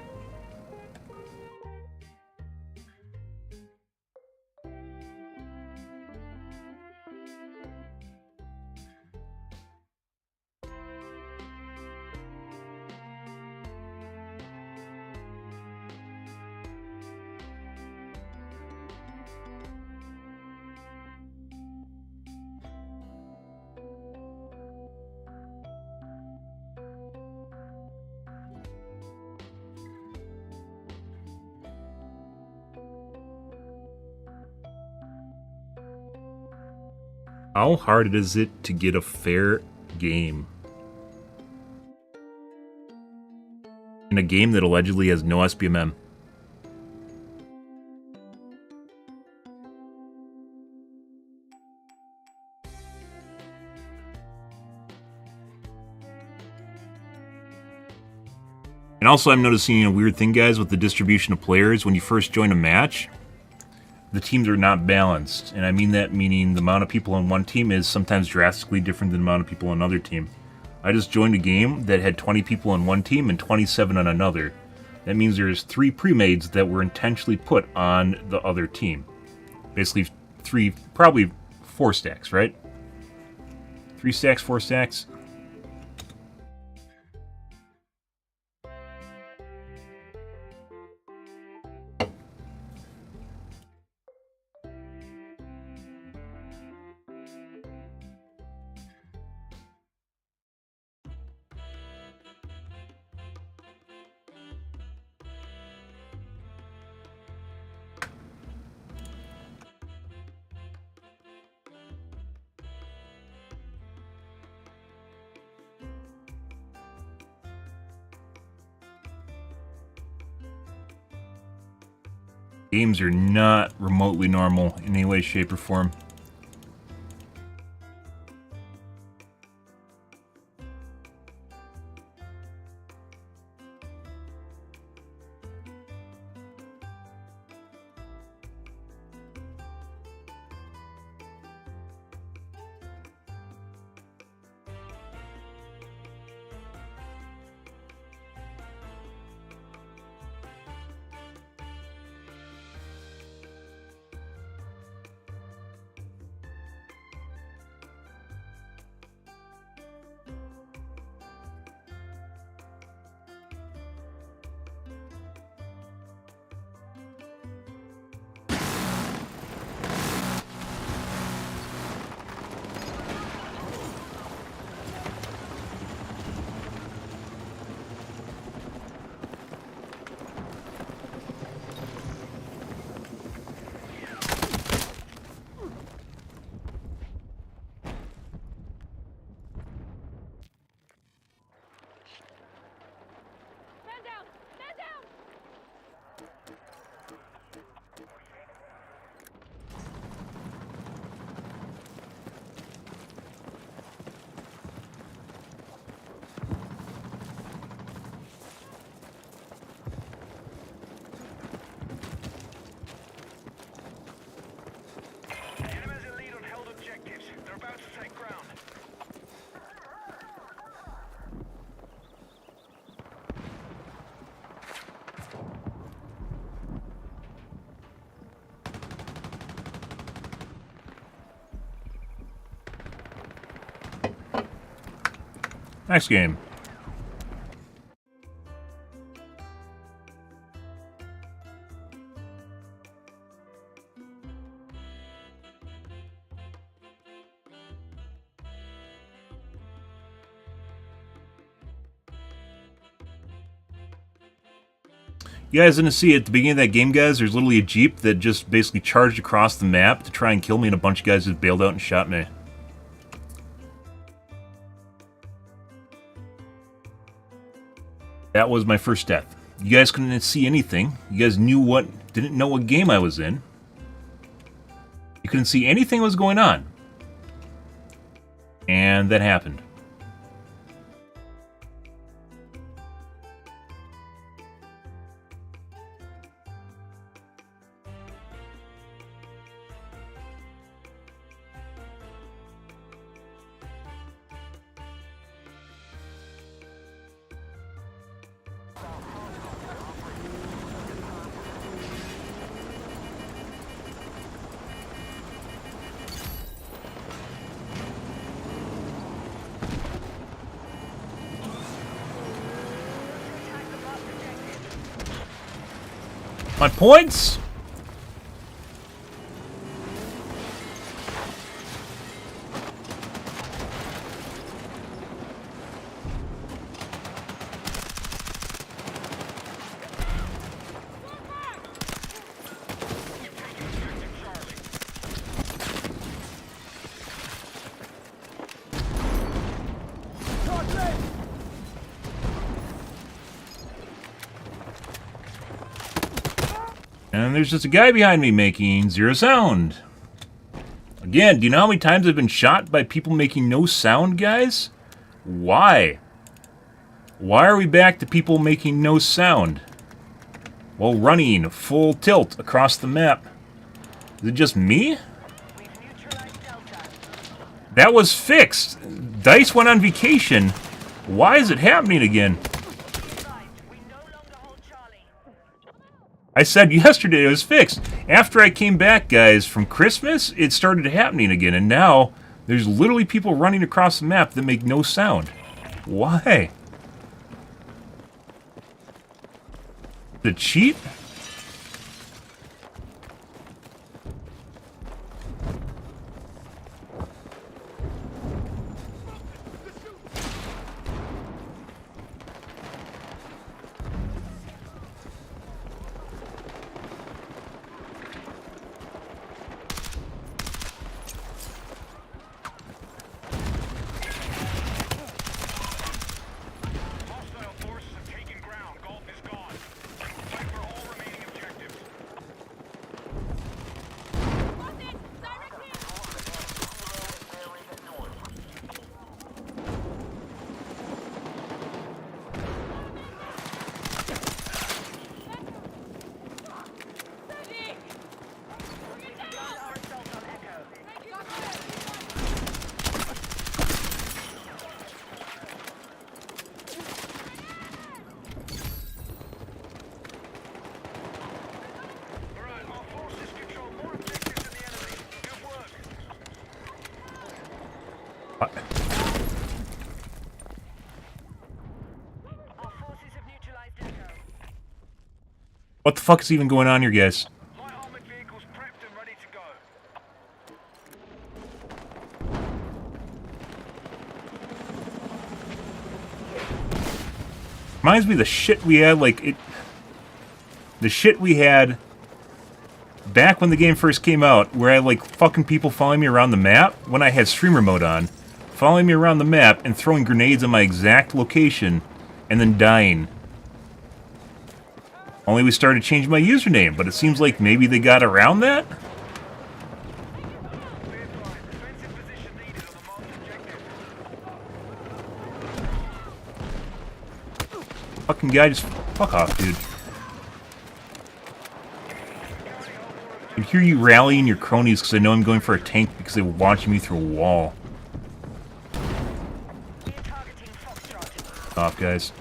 How hard is it to get a fair game? In a game that allegedly has no SBMM. And also I'm noticing a weird thing, guys, with the distribution of players. When you first join a match, the teams are not balanced, and I mean that meaning the amount of people on one team is sometimes drastically different than the amount of people on another team. I just joined a game that had 20 people on one team and 27 on another. That means there's 3 pre-mades that were intentionally put on the other team. Basically 3, probably 4 stacks, right? 3 stacks, 4 stacks. Games are not remotely normal in any way, shape, or form. Next game. You guys didn't see at the beginning of that game, guys, there's literally a Jeep that just basically charged across the map to try and kill me, and a bunch of guys just bailed out and shot me. That was my first death. You guys couldn't see anything. You guys didn't know what game I was in. You couldn't see anything that was going on. And that happened. My points? And there's just a guy behind me making zero sound. Again, do you know how many times I've been shot by people making no sound, guys? Why? Why are we back to people making no sound while running full tilt across the map? Is it just me? That was fixed. Dice went on vacation. Why is it happening again? I said yesterday it was fixed. After I came back, guys, from Christmas, it started happening again, and now there's literally people running across the map that make no sound. Why? The cheat? What the fuck is even going on here, guys? Light armored vehicles prepped and ready to go. Reminds me of the shit we had, the shit we had back when the game first came out, where I had, like, fucking people following me around the map when I had streamer mode on, following me around the map and throwing grenades in my exact location, and then dying. Only we started changing my username, but it seems like maybe they got around that? Fucking guy just... Fuck off, dude. I can hear you rallying your cronies because I know I'm going for a tank because they were watching me through a wall. Off, guys.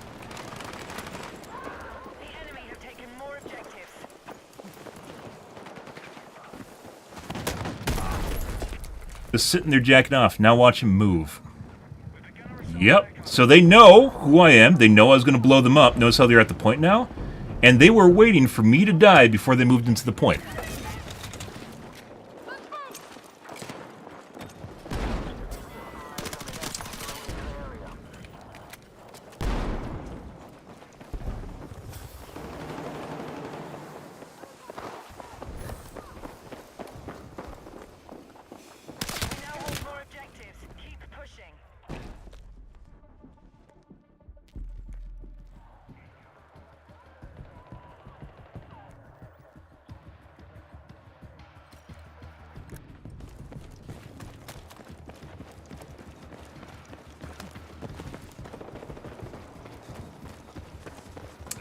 Just sitting there jacking off. Now watch him move. Yep. So they know who I am. They know I was going to blow them up. Notice how they're at the point now? And they were waiting for me to die before they moved into the point.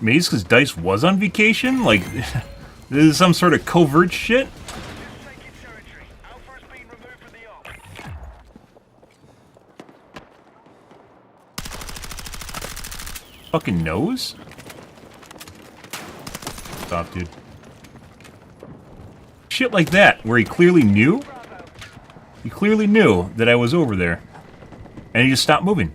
Maybe it's because DICE was on vacation? Like, this is some sort of covert shit? Fucking nose? Stop, dude. Shit like that, where he clearly knew? He clearly knew that I was over there. And he just stopped moving.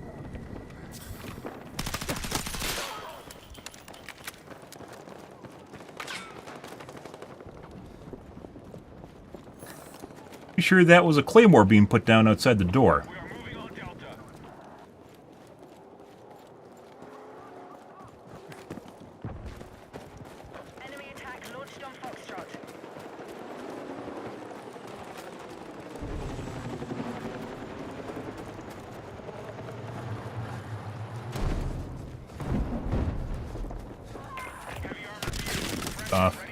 You sure that was a claymore being put down outside the door? Off.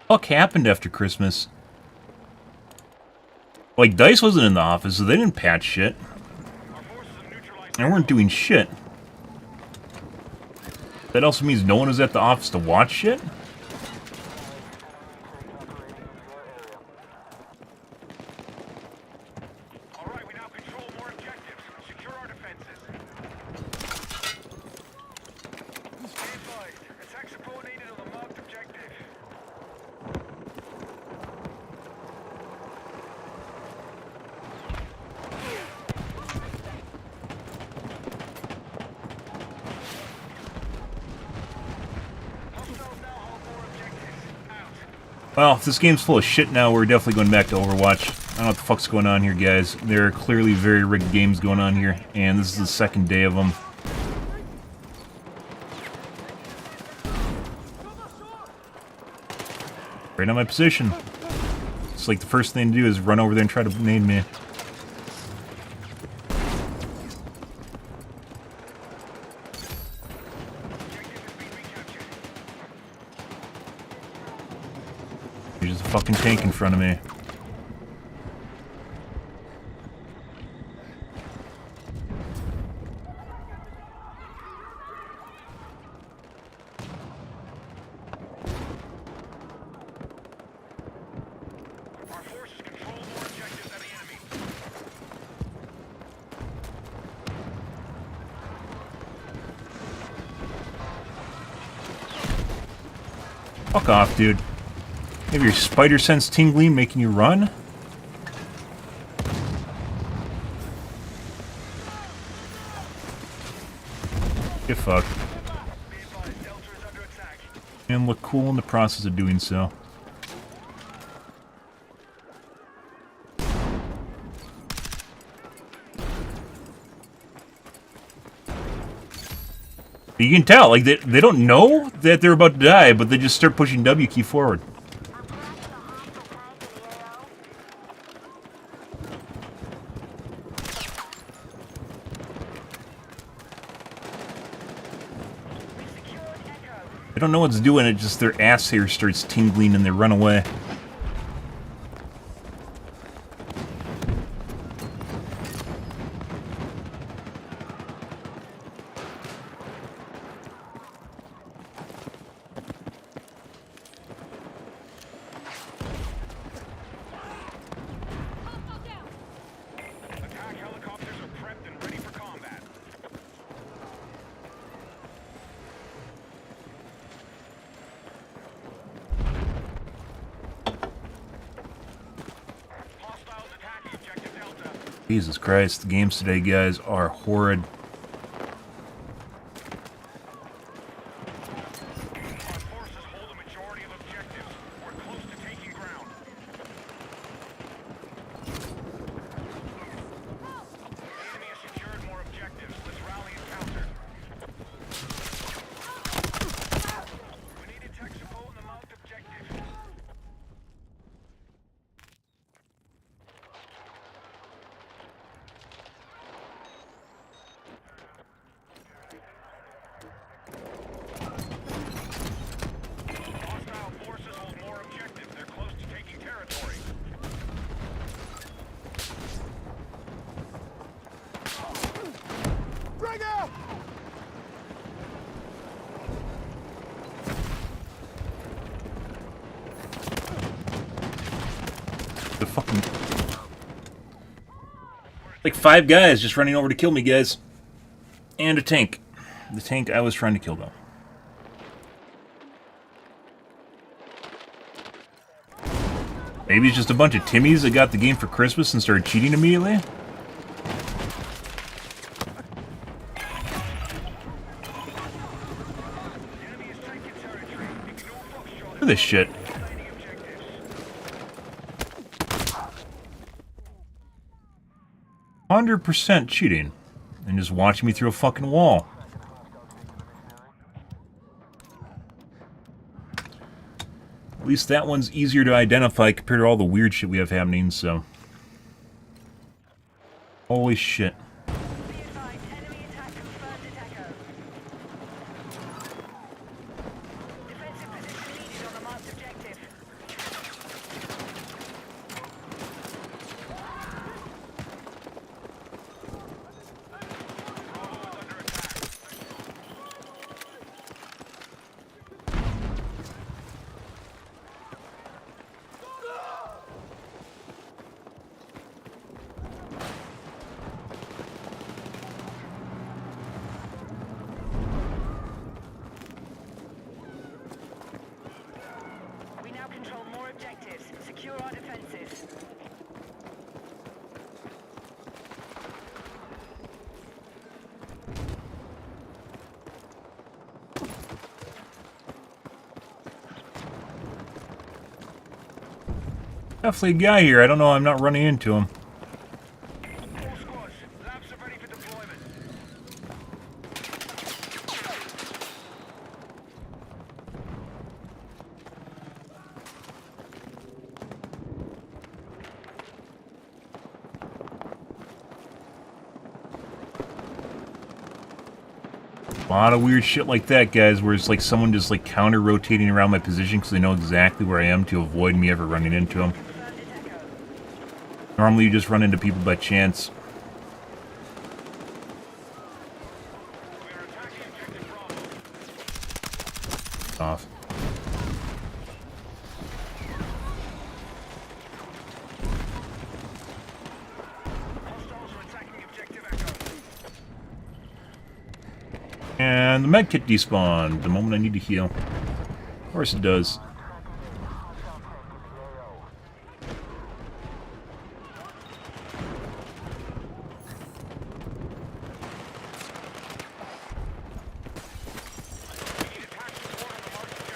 What happened after Christmas? Like, DICE wasn't in the office, so they didn't patch shit. They weren't doing shit. That also means no one was at the office to watch shit? Well, if this game's full of shit now, we're definitely going back to Overwatch. I don't know what the fuck's going on here, guys. There are clearly very rigged games going on here, and this is the second day of them. Right on my position. It's like the first thing to do is run over there and try to nade me. There's a fucking tank in front of me. Fuck off, dude. You have your spider sense tingling making you run? Get fucked. And look cool in the process of doing so. You can tell, like, they don't know that they're about to die, but they just start pushing W key forward. They don't know what's doing it, just their ass hair starts tingling and they run away. Jesus Christ, the games today, guys, are horrid. Our forces hold a majority of objectives. We're close to taking ground. The enemy has secured more objectives. Let's rally and counter. We need attack support on the marked objective. Hostile forces hold more objectives. They're close to taking territory. The fucking... Like 5 guys just running over to kill me, guys. And a tank. The tank I was trying to kill, though. Maybe it's just a bunch of Timmies that got the game for Christmas and started cheating immediately? Look at this shit. 100% cheating. And just watching me through a fucking wall. At least that one's easier to identify compared to all the weird shit we have happening, so... Holy shit. Secure our defenses. Definitely a guy here. I don't know. I'm not running into him. All squads, labs are ready for deployment. A lot of weird shit like that, guys, where it's like someone just like counter-rotating around my position because they know exactly where I am to avoid me ever running into them. Normally you just run into people by chance. We are attacking objective Bravo. Off. Hostiles are attacking objective Echo. And the medkit despawned the moment I need to heal. Of course it does.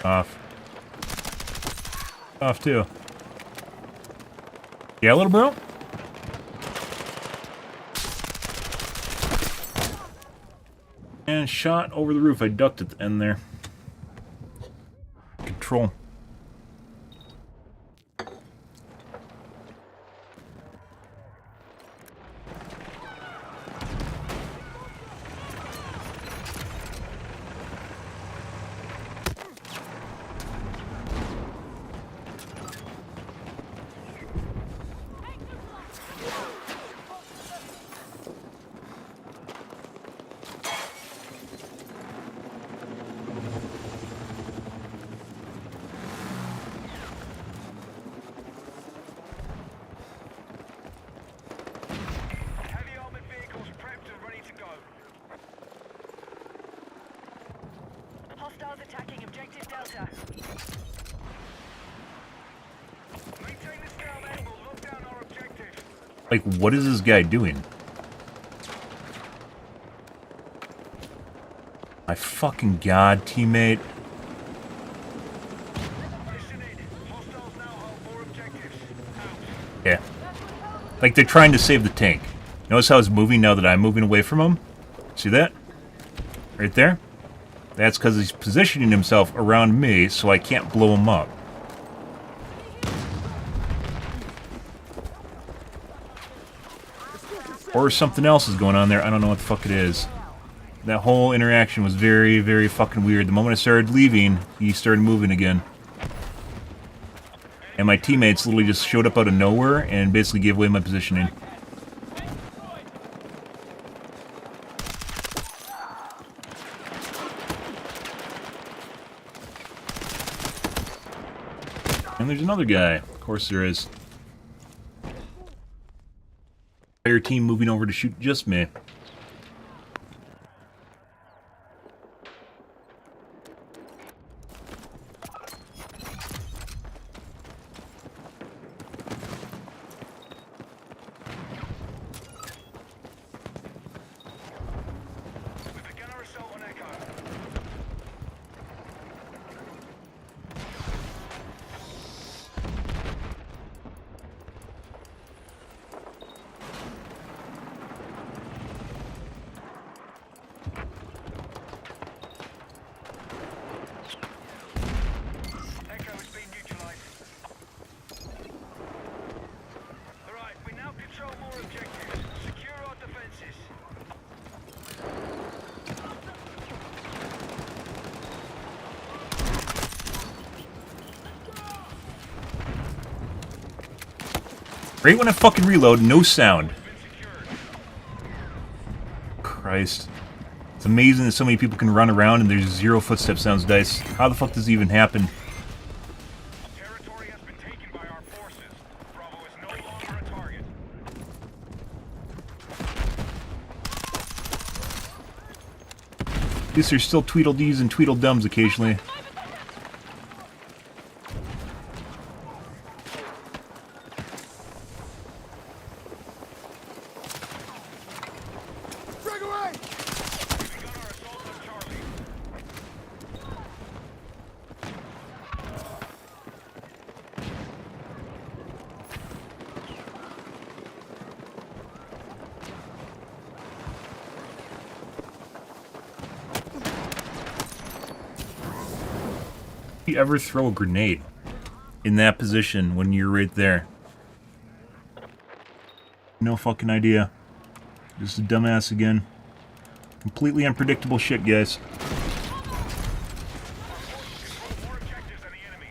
Off. Off too. Yeah, little bro? And shot over the roof. I ducked at the end there. Control. Heavy armored vehicles prepped and ready to go. Hostiles attacking objective Delta. Maintain the stalemate. We'll lock down our objective. Like, what is this guy doing? My fucking god, teammate. Listen in. Hostiles now hold more objectives. Out. Yeah. Like, they're trying to save the tank. Notice how it's moving now that I'm moving away from him? See that? Right there? That's because he's positioning himself around me so I can't blow him up. Or something else is going on there. I don't know what the fuck it is. That whole interaction was very, very fucking weird. The moment I started leaving, he started moving again. And my teammates literally just showed up out of nowhere and basically gave away my positioning. And there's another guy. Of course there is. Entire team moving over to shoot just me. We begin our assault on Echo. Echo has been neutralized. Alright, we now control more objectives. Secure our defenses. Right when I fucking reload, no sound. Been secured. Christ. It's amazing that so many people can run around and there's zero footstep sounds, dice. How the fuck does this even happen? Territory has been taken by our forces. Bravo is no longer a target. At least there's still Tweedledees and Tweedledums occasionally. We begun our assault on Charlie. Do you ever throw a grenade in that position when you're right there? No fucking idea. Just a dumbass again. Completely unpredictable shit, guys. Control more objectives than the enemy.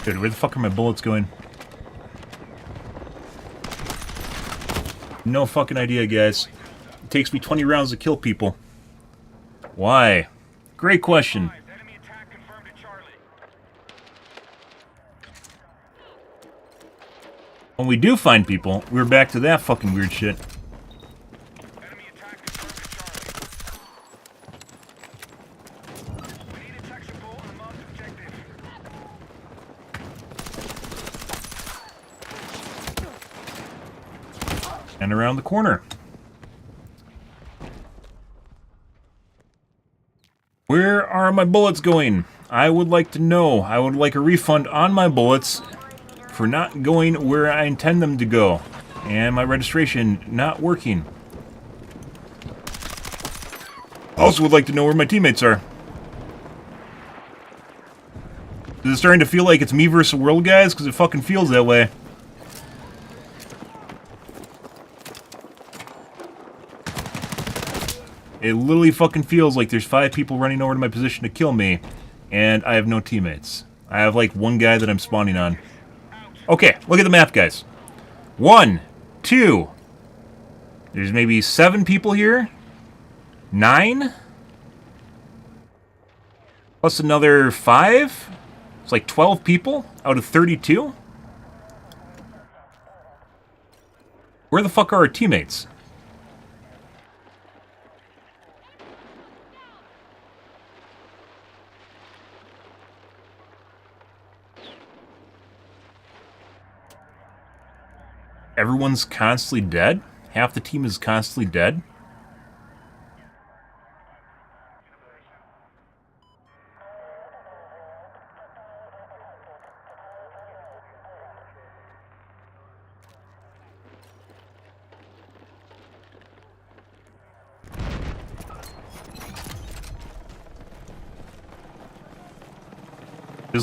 Dude, where the fuck are my bullets going? No fucking idea, guys. It takes me 20 rounds to kill people. Why? Great question. Enemy attack confirmed at Charlie. When we do find people, we're back to that fucking weird shit. Enemy attack confirmed at Charlie. We need attack support on the marked objective. And around the corner. Where are my bullets going? I would like to know. I would like a refund on my bullets for not going where I intend them to go. And my registration not working. Also would like to know where my teammates are. Is it starting to feel like it's me versus the world, guys? Because it fucking feels that way. It literally fucking feels like there's 5 people running over to my position to kill me, and I have no teammates. I have like one guy that I'm spawning on. Okay, look at the map, guys. 1, 2. There's maybe 7 people here. 9. Plus another 5. It's like 12 people out of 32. Where the fuck are our teammates? Everyone's constantly dead? Half the team is constantly dead?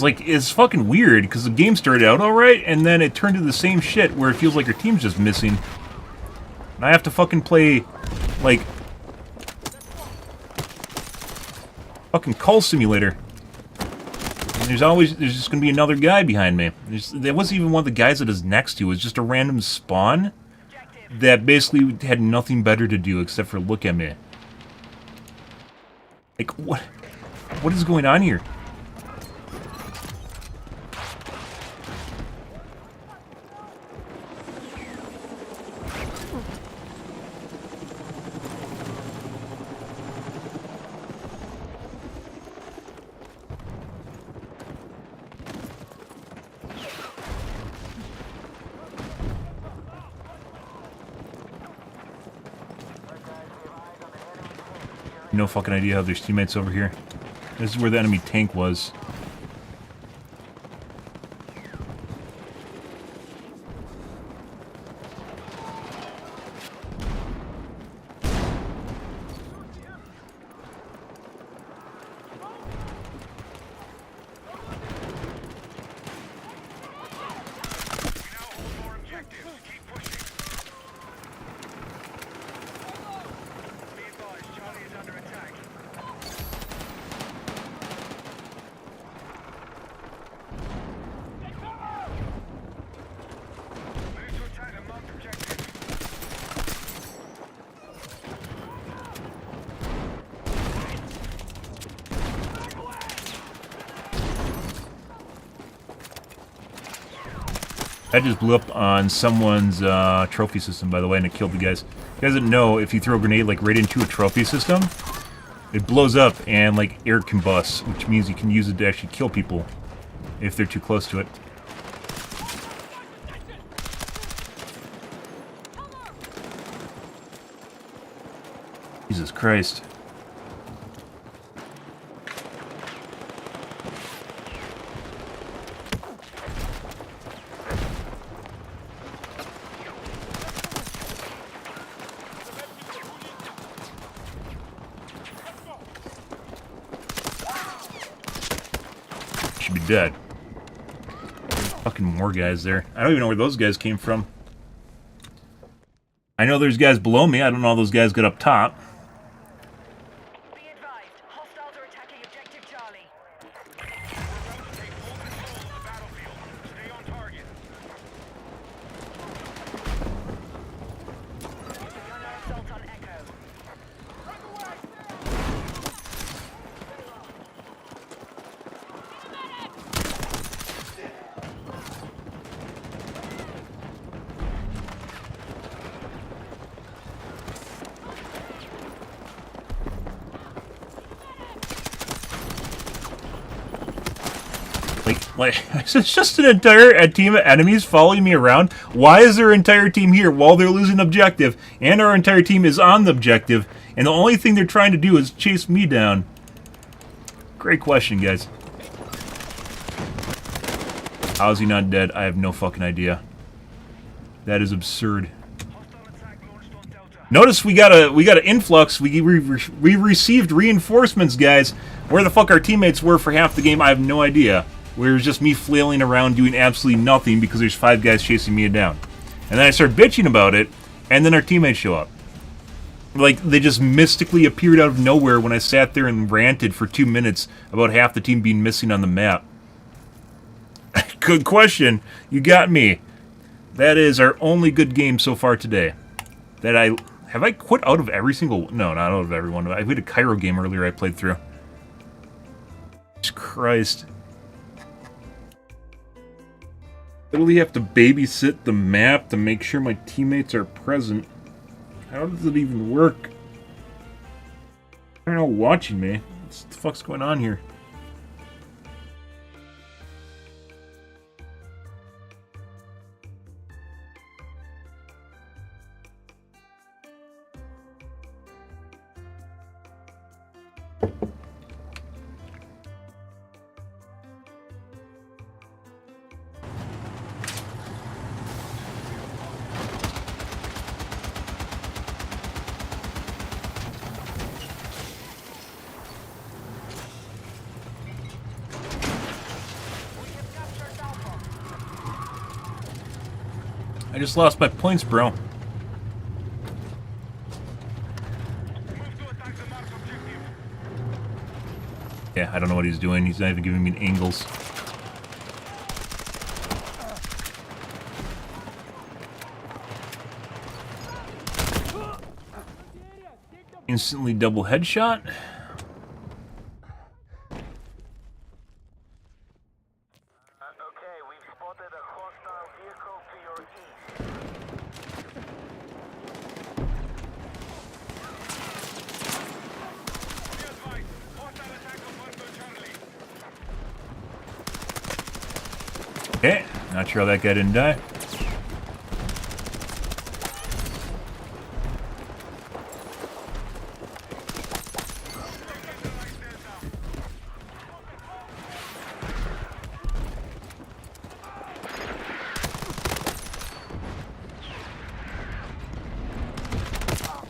It's fucking weird, because the game started out alright, and then it turned into the same shit where it feels like your team's just missing. And I have to fucking play, like, fucking Call Simulator. And there's just gonna be another guy behind me. There wasn't even one of the guys that is next to. It was just a random spawn that basically had nothing better to do except for look at me. Like, what is going on here? No fucking idea how there's teammates over here. This is where the enemy tank was. That just blew up on someone's trophy system, by the way, and it killed the guys. You guys didn't know, if you throw a grenade like right into a trophy system, it blows up and like air combusts, which means you can use it to actually kill people if they're too close to it. Jesus Christ. Should be dead. Fucking more guys there. I don't even know where those guys came from. I know there's guys below me. I don't know how those guys got up top. Be advised, hostiles are attacking objective Charlie. Take full control of the battlefield. Stay on target. Gunner assault on Echo. Like, it's just an entire team of enemies following me around. Why is their entire team here while they're losing objective, and our entire team is on the objective, and the only thing they're trying to do is chase me down? Great question, guys. How is he not dead? I have no fucking idea. That is absurd. Notice we got an influx. We received reinforcements, guys. Where the fuck our teammates were for half the game, I have no idea. Where it was just me flailing around doing absolutely nothing because there's 5 guys chasing me down. And then I start bitching about it, and then our teammates show up. Like, they just mystically appeared out of nowhere when I sat there and ranted for 2 minutes about half the team being missing on the map. Good question. You got me. That is our only good game so far today. Have I quit out of every single... No, not out of every one. I played a Cairo game earlier I played through. Jesus Christ. Literally have to babysit the map to make sure my teammates are present. How does it even work? They're not watching me. What the fuck's going on here? I just lost my points, bro. Yeah, I don't know what he's doing. He's not even giving me angles. Instantly double headshot. Okay, not sure how that guy didn't die.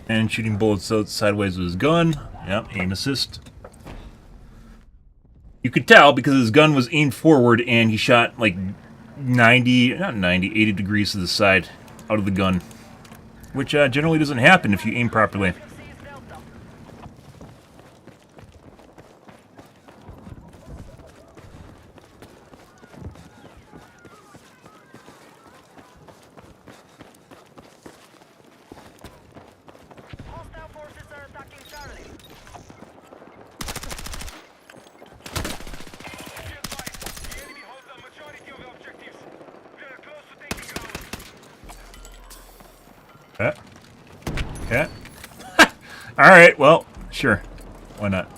And shooting bullets out sideways with his gun. Yep, aim assist. You could tell because his gun was aimed forward and he shot like 80 degrees to the side out of the gun. Which generally doesn't happen if you aim properly. Okay. Alright, well, sure. Why not?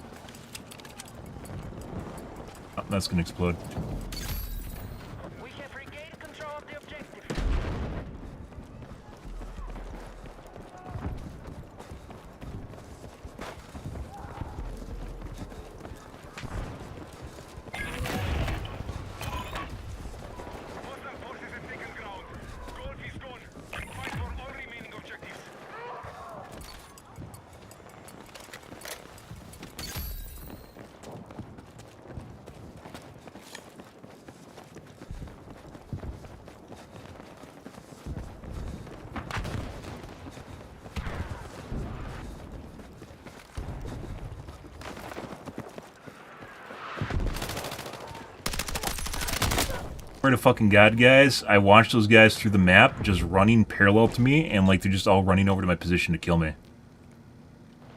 Oh, that's gonna explode. We have regained control of the objective. Hostile forces have taken ground. Golf is gone. Fight for all remaining objectives. Swear to fucking God, guys, I watched those guys through the map just running parallel to me, and like they're just all running over to my position to kill me.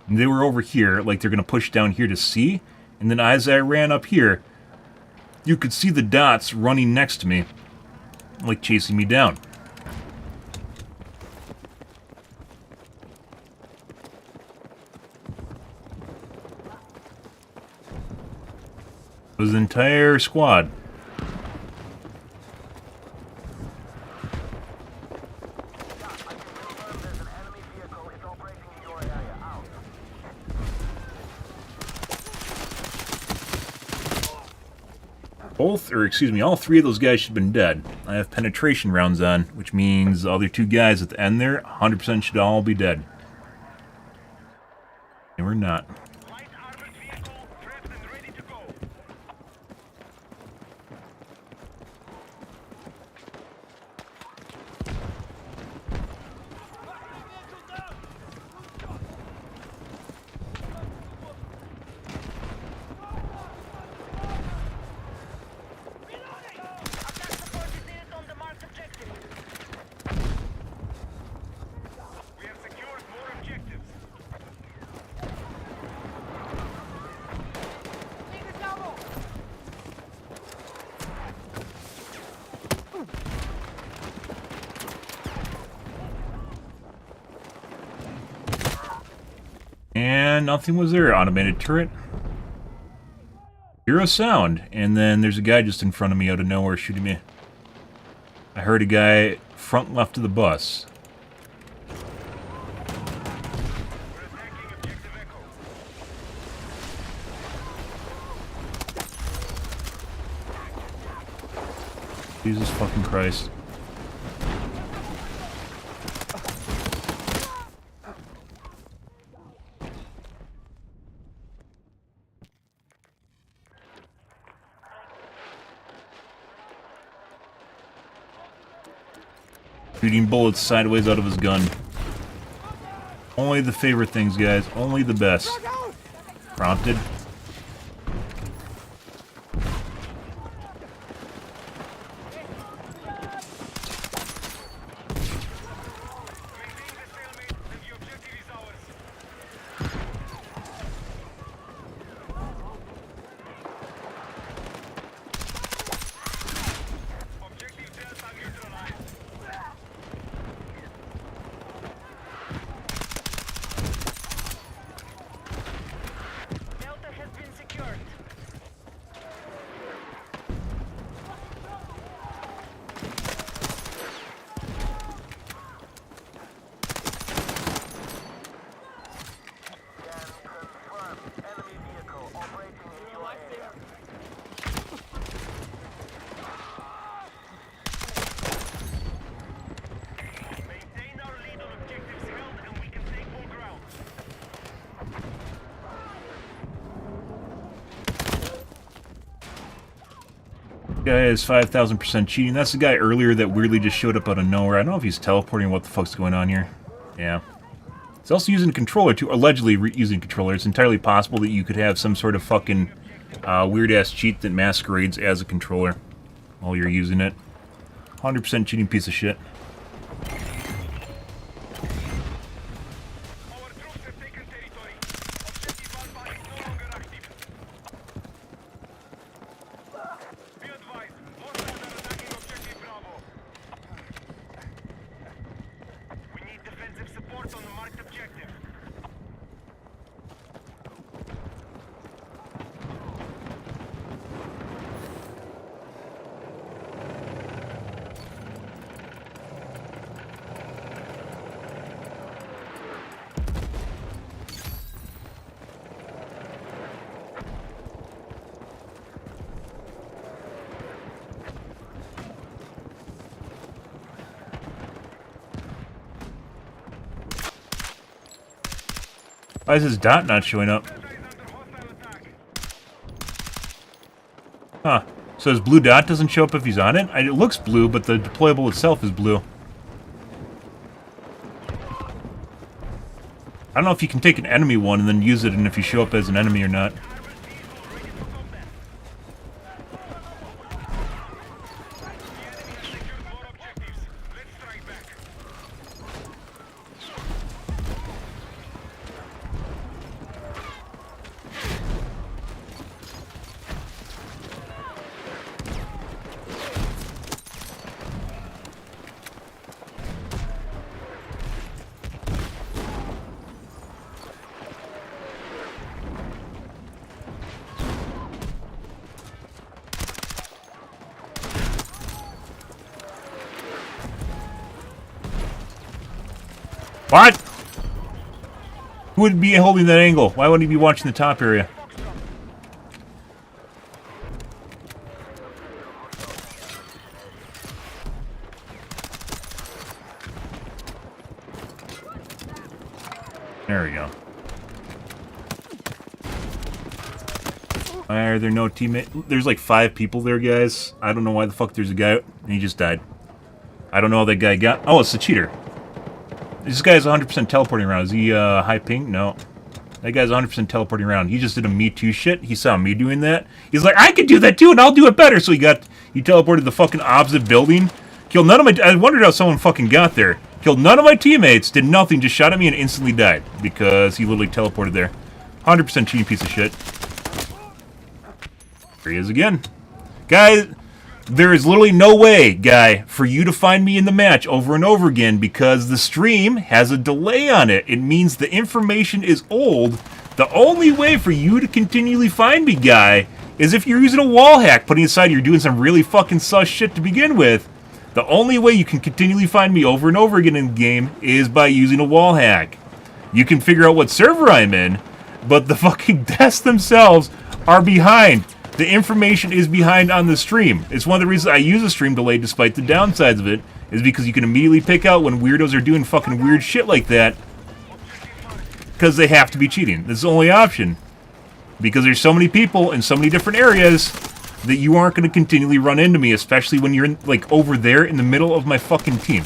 And they were over here, like they're gonna push down here to C, and then as I ran up here, you could see the dots running next to me, like chasing me down. It was an entire squad. all three of those guys should have been dead. I have penetration rounds on, which means the other two guys at the end there, 100% should all be dead. And we're not. Light armored vehicle prepped and ready to go. Attack support is needed on the marked objective. We have secured more objectives. And nothing was there. Automated turret. Zero sound. And then there's a guy just in front of me out of nowhere shooting me. I heard a guy front left of the bus. We're attacking objective Echo. Jesus fucking Christ. Shooting bullets sideways out of his gun. Only the favorite things, guys. Only the best. Prompted. Maintain the stalemate and the objective is ours. Objective Delta neutralized. Delta has been secured. Maintain our lead on objectives held and we can take more ground. Guy is 5,000% cheating. That's the guy earlier that weirdly just showed up out of nowhere. I don't know if he's teleporting or what the fuck's going on here. Yeah. He's also using a controller too, allegedly using a controller. It's entirely possible that you could have some sort of fucking weird-ass cheat that masquerades as a controller while you're using it. 100% cheating piece of shit. Our troops have taken territory. Objective Alpha is no longer active. Be advised, hostiles are attacking objective Bravo. We need defensive support on the marked objective. Why is his dot not showing up? Delta is under hostile attack. Huh. So his blue dot doesn't show up if he's on it? It looks blue, but the deployable itself is blue. I don't know if you can take an enemy one and then use it and if you show up as an enemy or not. Armored vehicle ready for combat. The enemy has secured more objectives. Let's strike back. What? Who would be holding that angle? Why wouldn't he be watching the top area? There we go. Why are there no teammates? There's like 5 people there, guys. I don't know why the fuck there's a guy. And he just died. I don't know how that guy got... Oh, it's the cheater. This guy's 100% teleporting around. Is he high ping? No. That guy's 100% teleporting around. He just did a Me Too shit. He saw me doing that. He's like, I could do that too, and I'll do it better. So he teleported to the fucking opposite building. Killed none of my... I wondered how someone fucking got there. Killed none of my teammates. Did nothing. Just shot at me and instantly died. Because he literally teleported there. 100% cheating piece of shit. Here he is again. Guys, there is literally no way, guy, for you to find me in the match over and over again because the stream has a delay on it. It means the information is old. The only way for you to continually find me, guy, is if you're using a wall hack, putting aside you're doing some really fucking sus shit to begin with. The only way you can continually find me over and over again in the game is by using a wall hack. You can figure out what server I'm in, but the fucking deaths themselves are behind. The information is behind on the stream. It's one of the reasons I use a stream delay despite the downsides of it, is because you can immediately pick out when weirdos are doing fucking weird shit like that, because they have to be cheating. That's the only option. Because there's so many people in so many different areas that you aren't going to continually run into me, especially when you're, like, over there in the middle of my fucking team.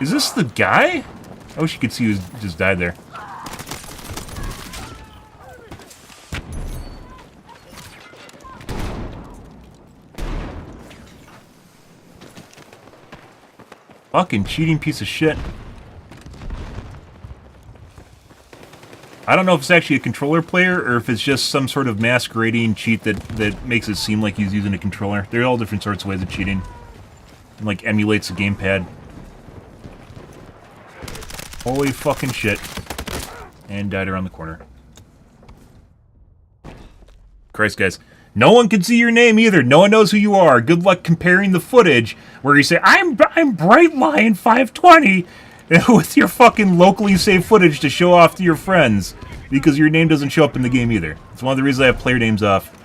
Is this the guy? I wish you could see who just died there. Fucking cheating piece of shit. I don't know if it's actually a controller player or if it's just some sort of masquerading cheat that makes it seem like he's using a controller. There are all different sorts of ways of cheating. And, like, emulates the gamepad. Holy fucking shit. And died around the corner. Christ, guys. No one can see your name either. No one knows who you are. Good luck comparing the footage where you say, I'm Bright Lion 520 with your fucking locally saved footage to show off to your friends because your name doesn't show up in the game either. It's one of the reasons I have player names off.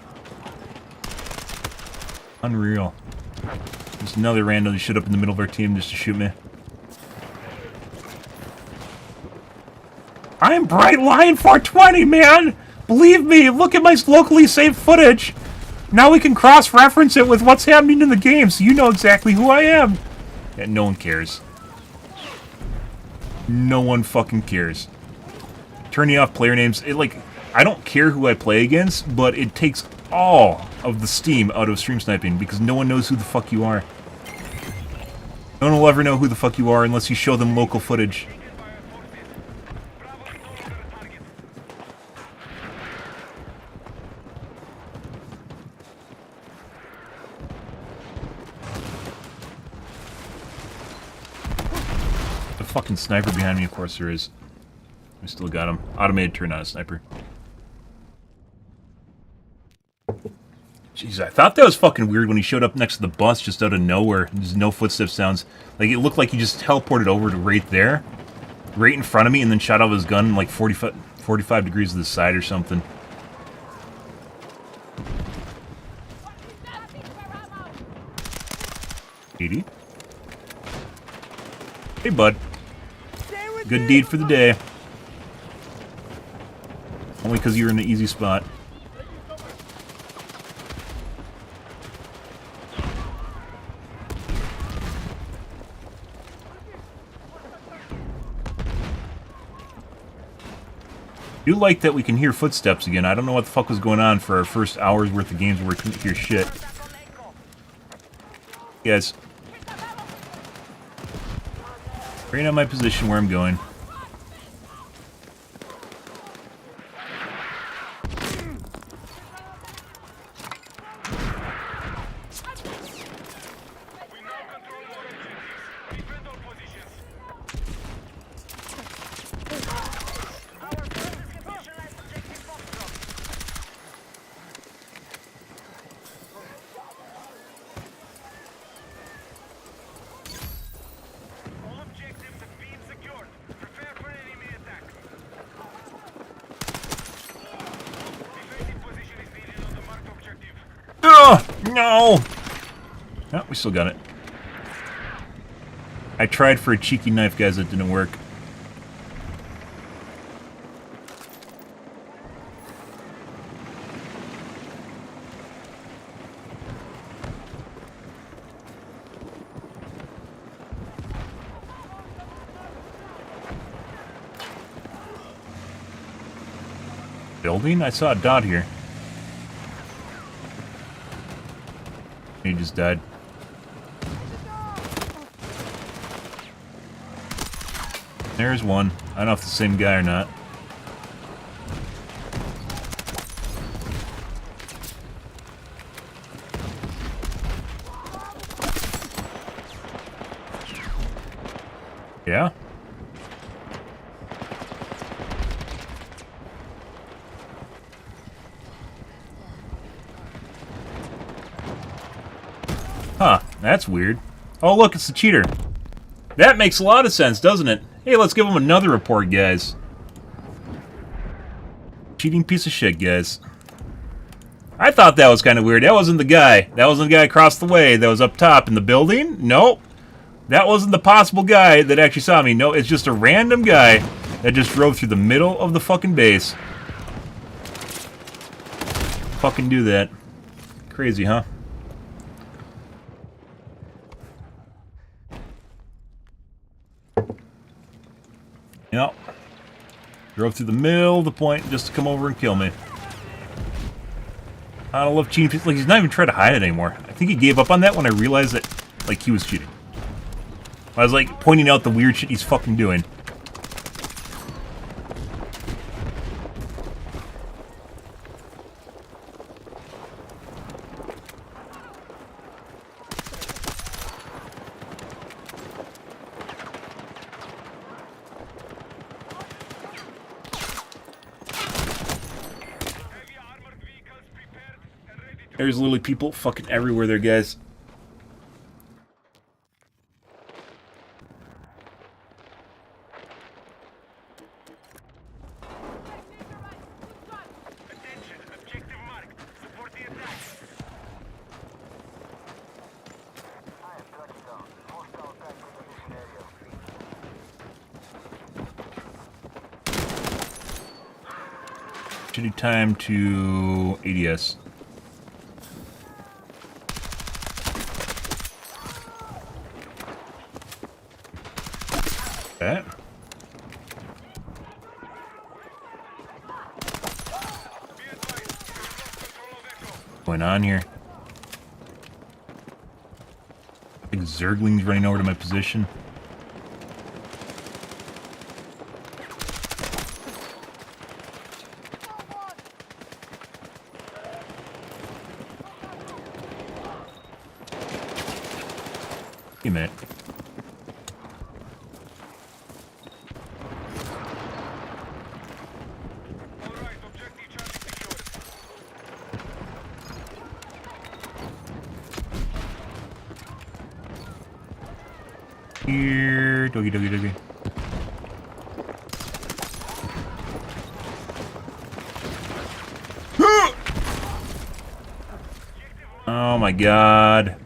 Unreal. Just another random that showed up in the middle of our team just to shoot me. I'm Bright Lion 420, man! Believe me, look at my locally saved footage. Now we can cross-reference it with what's happening in the game, so you know exactly who I am. And no one cares. No one fucking cares. Turning off player names, I don't care who I play against, but it takes all of the steam out of stream sniping because no one knows who the fuck you are. No one will ever know who the fuck you are unless you show them local footage. Fucking sniper behind me, of course there is. I still got him. Automated turn, not a sniper. Jeez, I thought that was fucking weird when he showed up next to the bus just out of nowhere. There's no footstep sounds. Like, it looked like he just teleported over to right there. Right in front of me and then shot out his gun like 45 degrees to the side or something. Hey, bud. Good deed for the day. Only because you're in an easy spot. I do like that we can hear footsteps again. I don't know what the fuck was going on for our first hour's worth of games where we couldn't hear shit. Guys. Right on my position where I'm going. No! Oh, we still got it. I tried for a cheeky knife, guys. That didn't work. building? I saw a dot here. He just died. There's one. I don't know if it's the same guy or not. Yeah? Huh, that's weird. Oh, look, it's the cheater. That makes a lot of sense, doesn't it? Hey, let's give him another report, guys. Cheating piece of shit, guys. I thought that was kind of weird. That wasn't the guy. That wasn't the guy across the way that was up top in the building. Nope. That wasn't the possible guy that actually saw me. No, it's just a random guy that just drove through the middle of the fucking base. Fucking do that. Crazy, huh? Yep. Drove through the middle of the point just to come over and kill me. I don't love cheating. Like, he's not even trying to hide it anymore. I think he gave up on that when I realized that, like, he was cheating. I was, like, pointing out the weird shit he's fucking doing. Heavy armored vehicles prepared and ready to There's literally people fucking everywhere there, guys. attention. Objective marked. Support the attack. Shitty time to ADS. Okay. What's going on here? Big Zerglings running over to my position. Wait a minute. All right, objective charge secured. Here, doggy, doggy, doggy. Oh my god.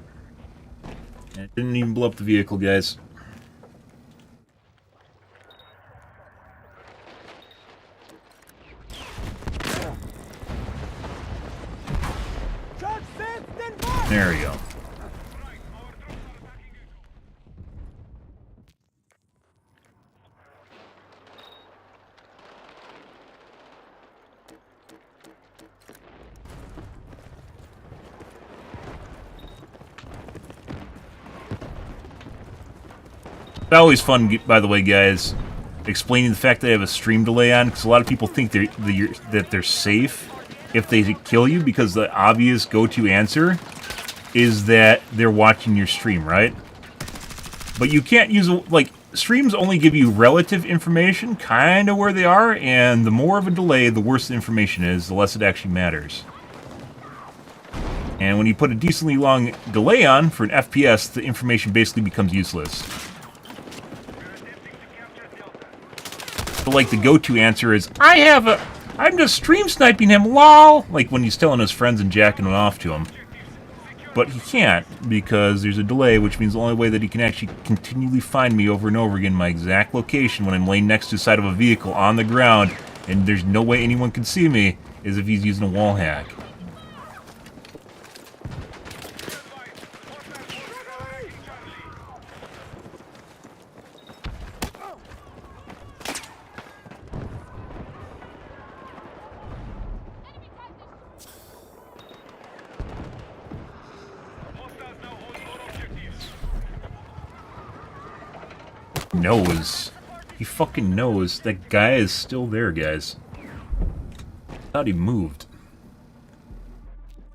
It didn't even blow up the vehicle, guys. There we go. It's always fun, by the way, guys, explaining the fact that I have a stream delay on, because a lot of people think that they're safe if they kill you, because the obvious go-to answer is that they're watching your stream, right? But you can't use, like, streams only give you relative information, kind of where they are, and the more of a delay, the worse the information is, the less it actually matters. And when you put a decently long delay on for an FPS, the information basically becomes useless. So, like, the go-to answer is, I'm just stream sniping him, lol! Like, when he's telling his friends and jacking it off to him. But he can't, because there's a delay, which means the only way that he can actually continually find me over and over again, my exact location, when I'm laying next to the side of a vehicle on the ground, and there's no way anyone can see me, is if he's using a wall hack. knows. He fucking knows that guy is still there, guys. Thought he moved.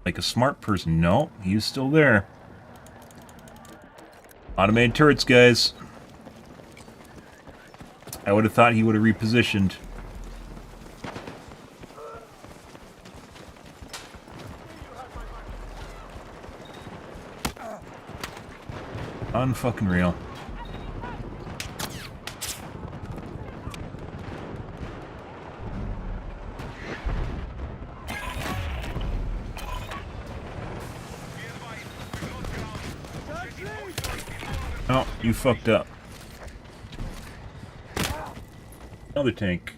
Like a smart person. No, he's still there. Automated turrets, guys. I would have thought he would have repositioned. Unfucking real. Oh, you fucked up. Another tank.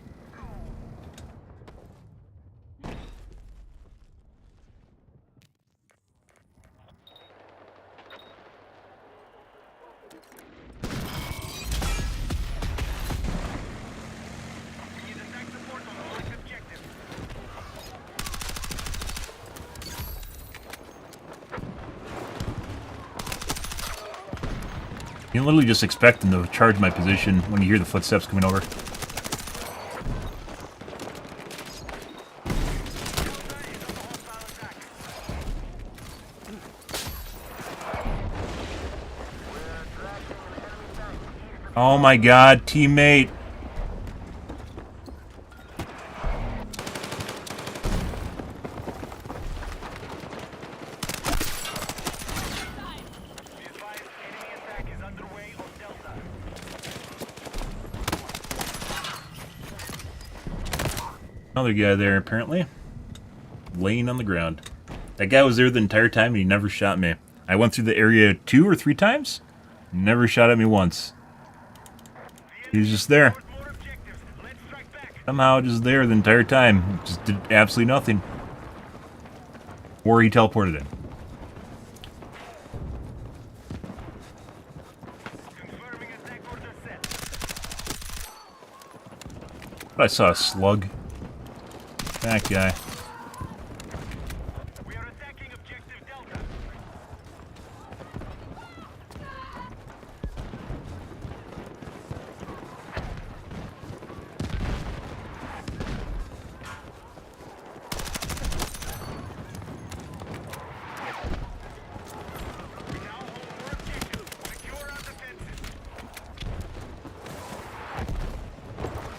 You can literally just expect them to charge my position when you hear the footsteps coming over. Oh my god, teammate! Another guy there, apparently. Laying on the ground. That guy was there the entire time and he never shot me. I went through the area 2 or 3 times. Never shot at me once. He was just there. Somehow just there the entire time. Just did absolutely nothing. Or he teleported in. But I saw a slug. That guy. We are attacking objective Delta. We now hold more objectives. Secure our defenses.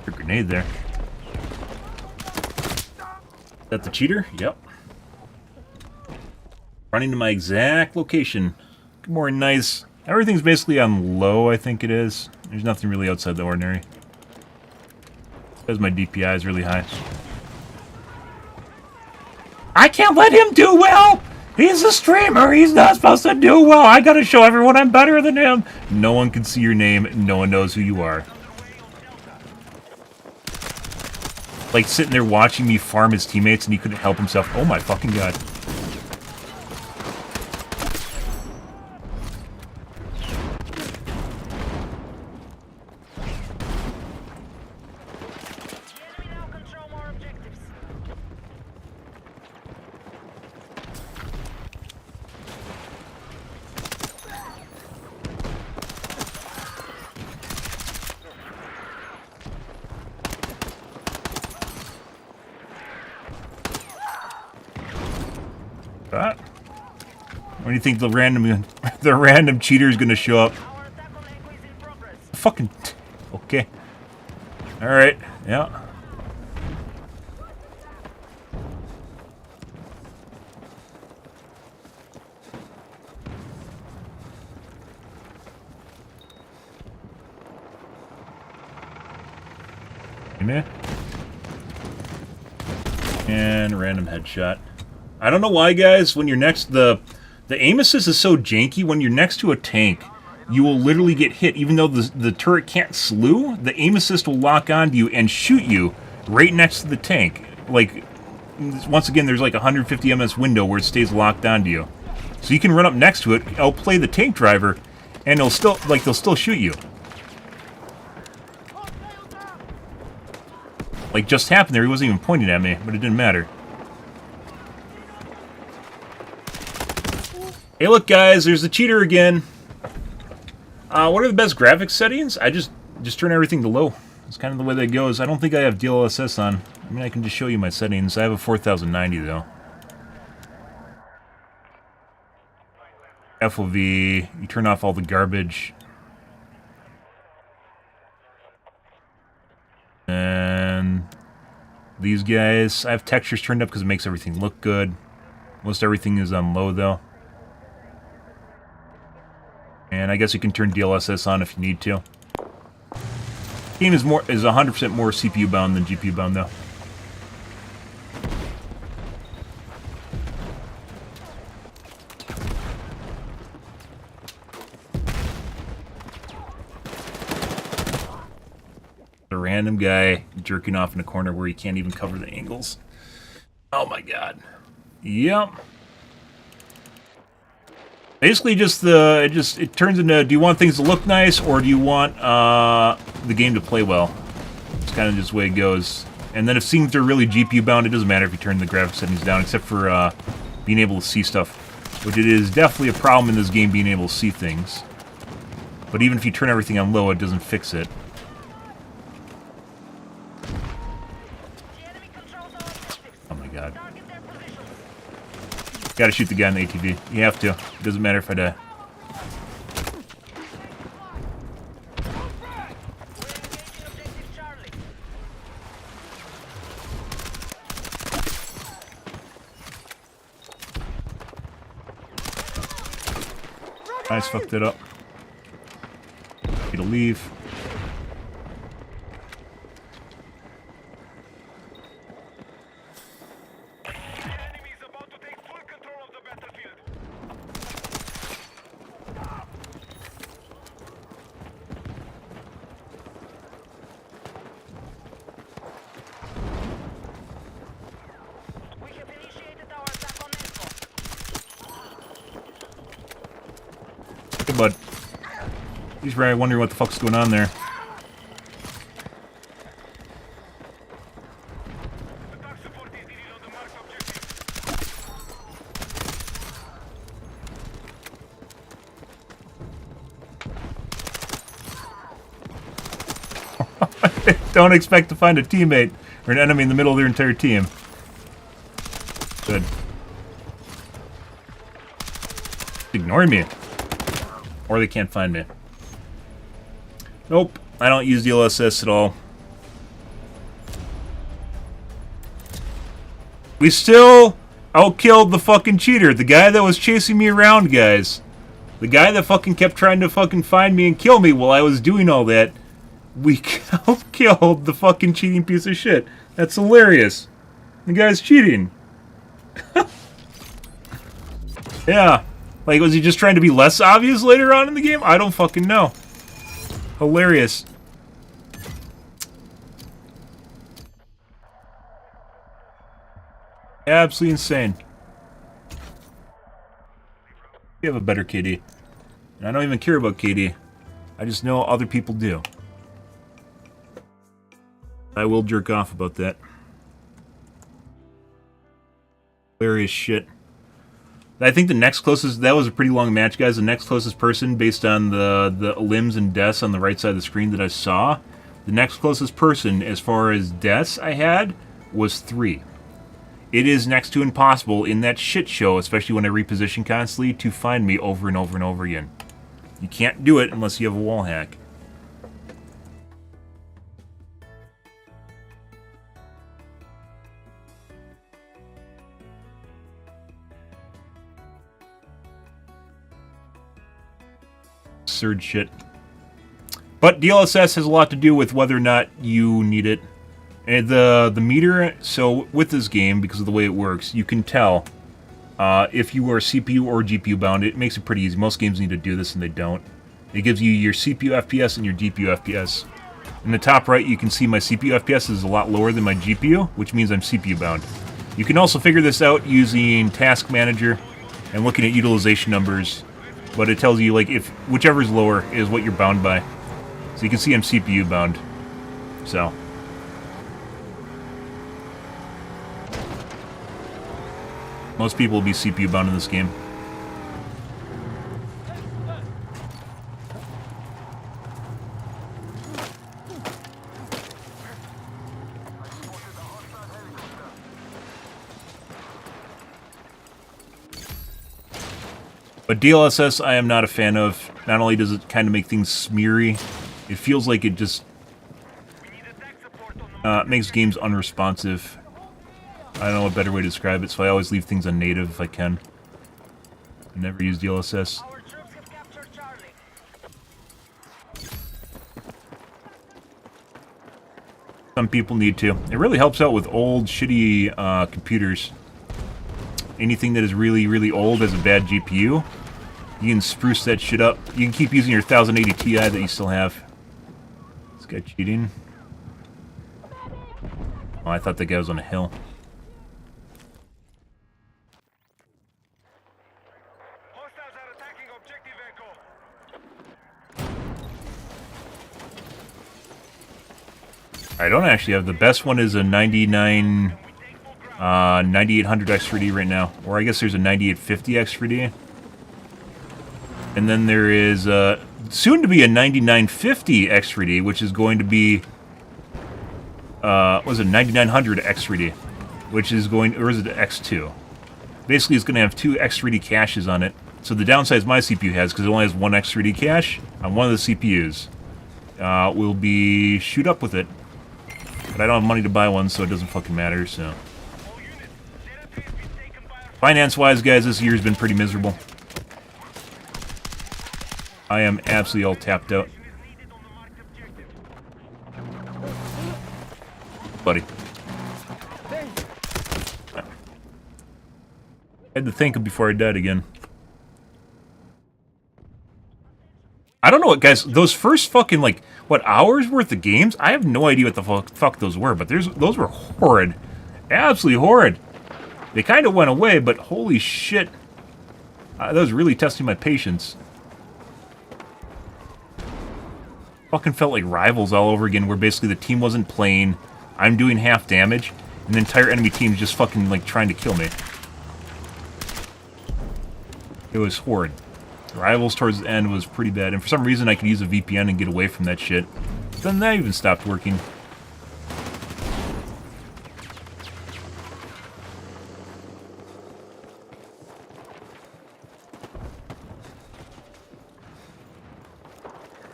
A grenade there. Is that the cheater? Yep. Running to my exact location. Good morning, nice. Everything's basically on low, I think it is. There's nothing really outside the ordinary. Because my DPI is really high. I can't let him do well! He's a streamer! He's not supposed to do well! I gotta show everyone I'm better than him! No one can see your name. No one knows who you are. Like, sitting there watching me farm his teammates and he couldn't help himself. Oh my fucking god. The enemy now control more objectives. When do you think the random cheater is gonna show up? Our attack on Echo is in progress. Fucking okay. All right. Yeah. Amen. And random headshot. I don't know why, guys. When you're next, the aim assist is so janky. When you're next to a tank, you will literally get hit, even though the turret can't slew. The aim assist will lock onto you and shoot you right next to the tank. Like, once again, there's like a 150 ms window where it stays locked onto you, so you can run up next to it, outplay the tank driver, and they'll still shoot you. Like just happened there. He wasn't even pointing at me, but it didn't matter. Hey, look, guys, there's the cheater again. What are the best graphics settings? I just turn everything to low. It's kind of the way that goes. I don't think I have DLSS on. I mean, I can just show you my settings. I have a 4090 though. FOV, you turn off all the garbage. And these guys, I have textures turned up because it makes everything look good. Most everything is on low though. And I guess you can turn DLSS on if you need to. Game is 100% more CPU bound than GPU bound though. A random guy jerking off in a corner where he can't even cover the angles. Oh my god. Yep. Basically, it turns into, do you want things to look nice or do you want the game to play well? It's kind of just the way it goes. And then if things are really GPU bound, it doesn't matter if you turn the graphics settings down, except for being able to see stuff, which it is definitely a problem in this game being able to see things. But even if you turn everything on low, it doesn't fix it. Oh my god. Gotta shoot the guy in the ATV. You have to. It doesn't matter if I die. Nice, fucked it up. Need to leave. Hey, bud. He's probably wondering what the fuck's going on there. Don't expect to find a teammate or an enemy in the middle of their entire team. Good. Ignore me. Or they can't find me. Nope, I don't use DLSS at all. We still outkilled the fucking cheater. The guy that was chasing me around, guys. The guy that fucking kept trying to fucking find me and kill me while I was doing all that. We outkilled the fucking cheating piece of shit. That's hilarious. The guy's cheating. Yeah. Like, was he just trying to be less obvious later on in the game? I don't fucking know. Hilarious. Absolutely insane. You have a better KD. And I don't even care about KD. I just know other people do. I will jerk off about that. Hilarious shit. I think the next closest... That was a pretty long match, guys. The next closest person, based on the limbs and deaths on the right side of the screen that I saw, the next closest person, as far as deaths I had, was 3. It is next to impossible in that shit show, especially when I reposition constantly, to find me over and over and over again. You can't do it unless you have a wall hack. Absurd shit. But DLSS has a lot to do with whether or not you need it. And the meter, so with this game, because of the way it works, you can tell if you are CPU or GPU bound. It makes it pretty easy. Most games need to do this and they don't. It gives you your CPU FPS and your GPU FPS. In the top right, you can see my CPU FPS is a lot lower than my GPU, which means I'm CPU bound. You can also figure this out using Task Manager and looking at utilization numbers. But it tells you, like, if whichever is lower is what you're bound by. So you can see I'm CPU bound. So. Most people will be CPU bound in this game. But DLSS I am not a fan of. Not only does it kind of make things smeary, it feels like it just makes games unresponsive. I don't know a better way to describe it, so I always leave things on native if I can. I never use DLSS. Our troops have captured Charlie. Some people need to. It really helps out with old, shitty computers. Anything that is really, really old has a bad GPU. You can spruce that shit up. You can keep using your 1080 Ti that you still have. This guy cheating. Oh, I thought that guy was on a hill. Hostiles are attacking objective Echo. I don't actually have. The best one is a 9800 X3D right now. Or I guess there's a 9850 X3D. And then there is soon to be a 9950 X3D, which is going to be what was it, 9900 X3D, which is going, or is it X2? Basically, it's going to have two X3D caches on it. So the downside my CPU has, because it only has one X3D cache on one of the CPUs, will be shoot up with it. But I don't have money to buy one, so it doesn't fucking matter. So finance-wise, guys, this year's been pretty miserable. I am absolutely all tapped out. Buddy. I had to think before I died again. I don't know what, guys, those first fucking, like, what, hours worth of games? I have no idea what the fuck those were, but those were horrid. Absolutely horrid. They kind of went away, but holy shit. That was really testing my patience. Fucking felt like Rivals all over again, where basically the team wasn't playing, I'm doing half damage, and the entire enemy team's just fucking, like, trying to kill me. It was horrid. Rivals towards the end was pretty bad, and for some reason I could use a VPN and get away from that shit. But then that even stopped working.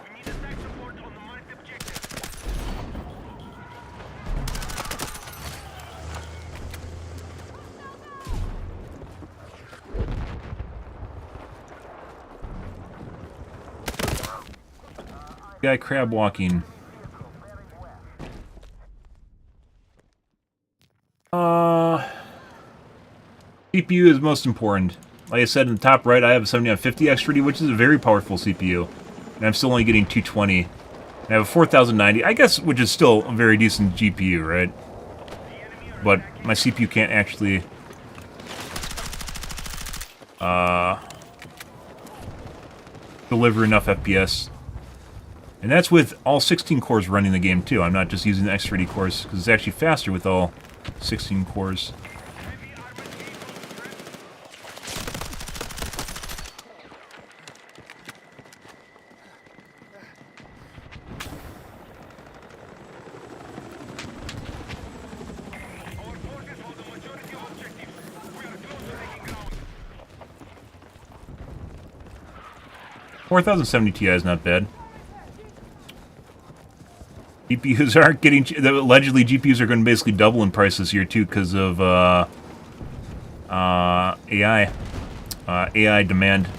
We need attack support on the marked objective. Guy crab walking. CPU is most important. Like I said in the top right, I have a 7950 X3D, which is a very powerful CPU. And I'm still only getting 220. And I have a 4090, I guess, which is still a very decent GPU, right? But my CPU can't actually deliver enough FPS. And that's with all 16 cores running the game, too. I'm not just using the X3D cores, because it's actually faster with all 16 cores. Our forces hold the majority of objectives. We are close to taking ground. 4070 Ti is not bad. GPUs aren't getting... Allegedly, GPUs are going to basically double in price this year, too, because of AI. AI demand.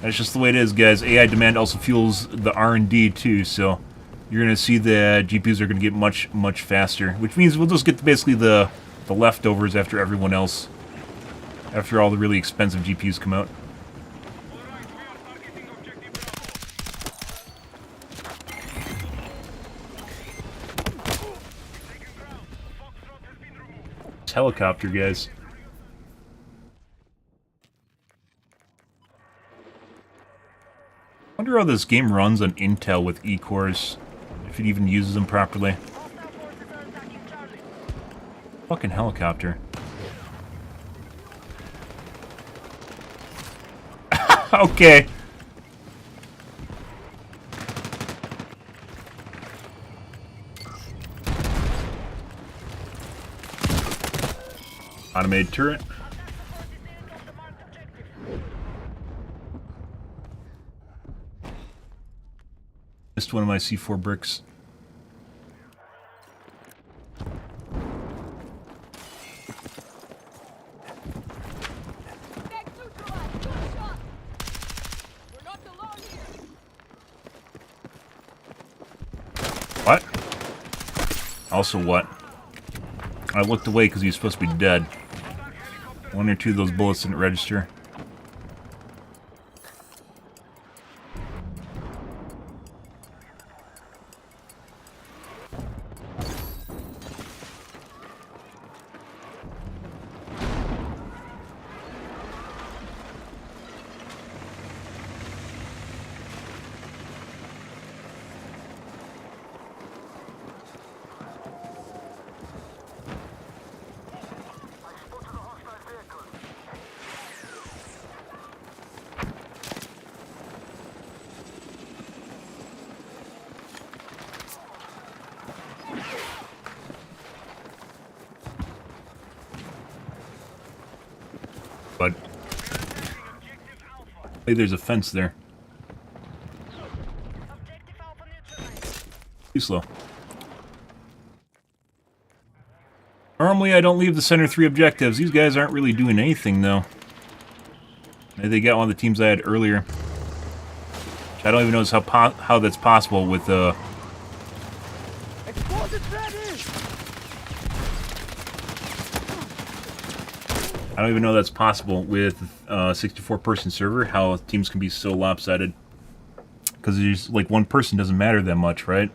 That's just the way it is, guys. AI demand also fuels the R&D, too, so you're going to see the GPUs are going to get much, much faster, which means we'll just get basically the leftovers after everyone else, after all the really expensive GPUs come out. Alright, we are targeting objective Bravo. Taking ground. Foxtrot has been removed. It's helicopter, guys. I wonder how this game runs on Intel with E-cores, if it even uses them properly. Hostile forces are attacking Charlie. Fucking helicopter. Okay. Automated turret. Hostile forces near the marked objective. missed one of my C4 bricks. What? Also what? I looked away because he was supposed to be dead. One or two of those bullets didn't register. But hey, there's a fence there. Too slow. Normally I don't leave the center 3 objectives. These guys aren't really doing anything though. Maybe they got one of the teams I had earlier. I don't even know how that's possible with I don't even know that's possible with 64-person server, how teams can be so lopsided. Because there's like one person doesn't matter that much, right?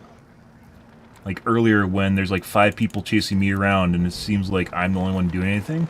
Like earlier when there's like 5 people chasing me around and it seems like I'm the only one doing anything.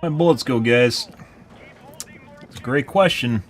My bullets go, guys. It's a great question.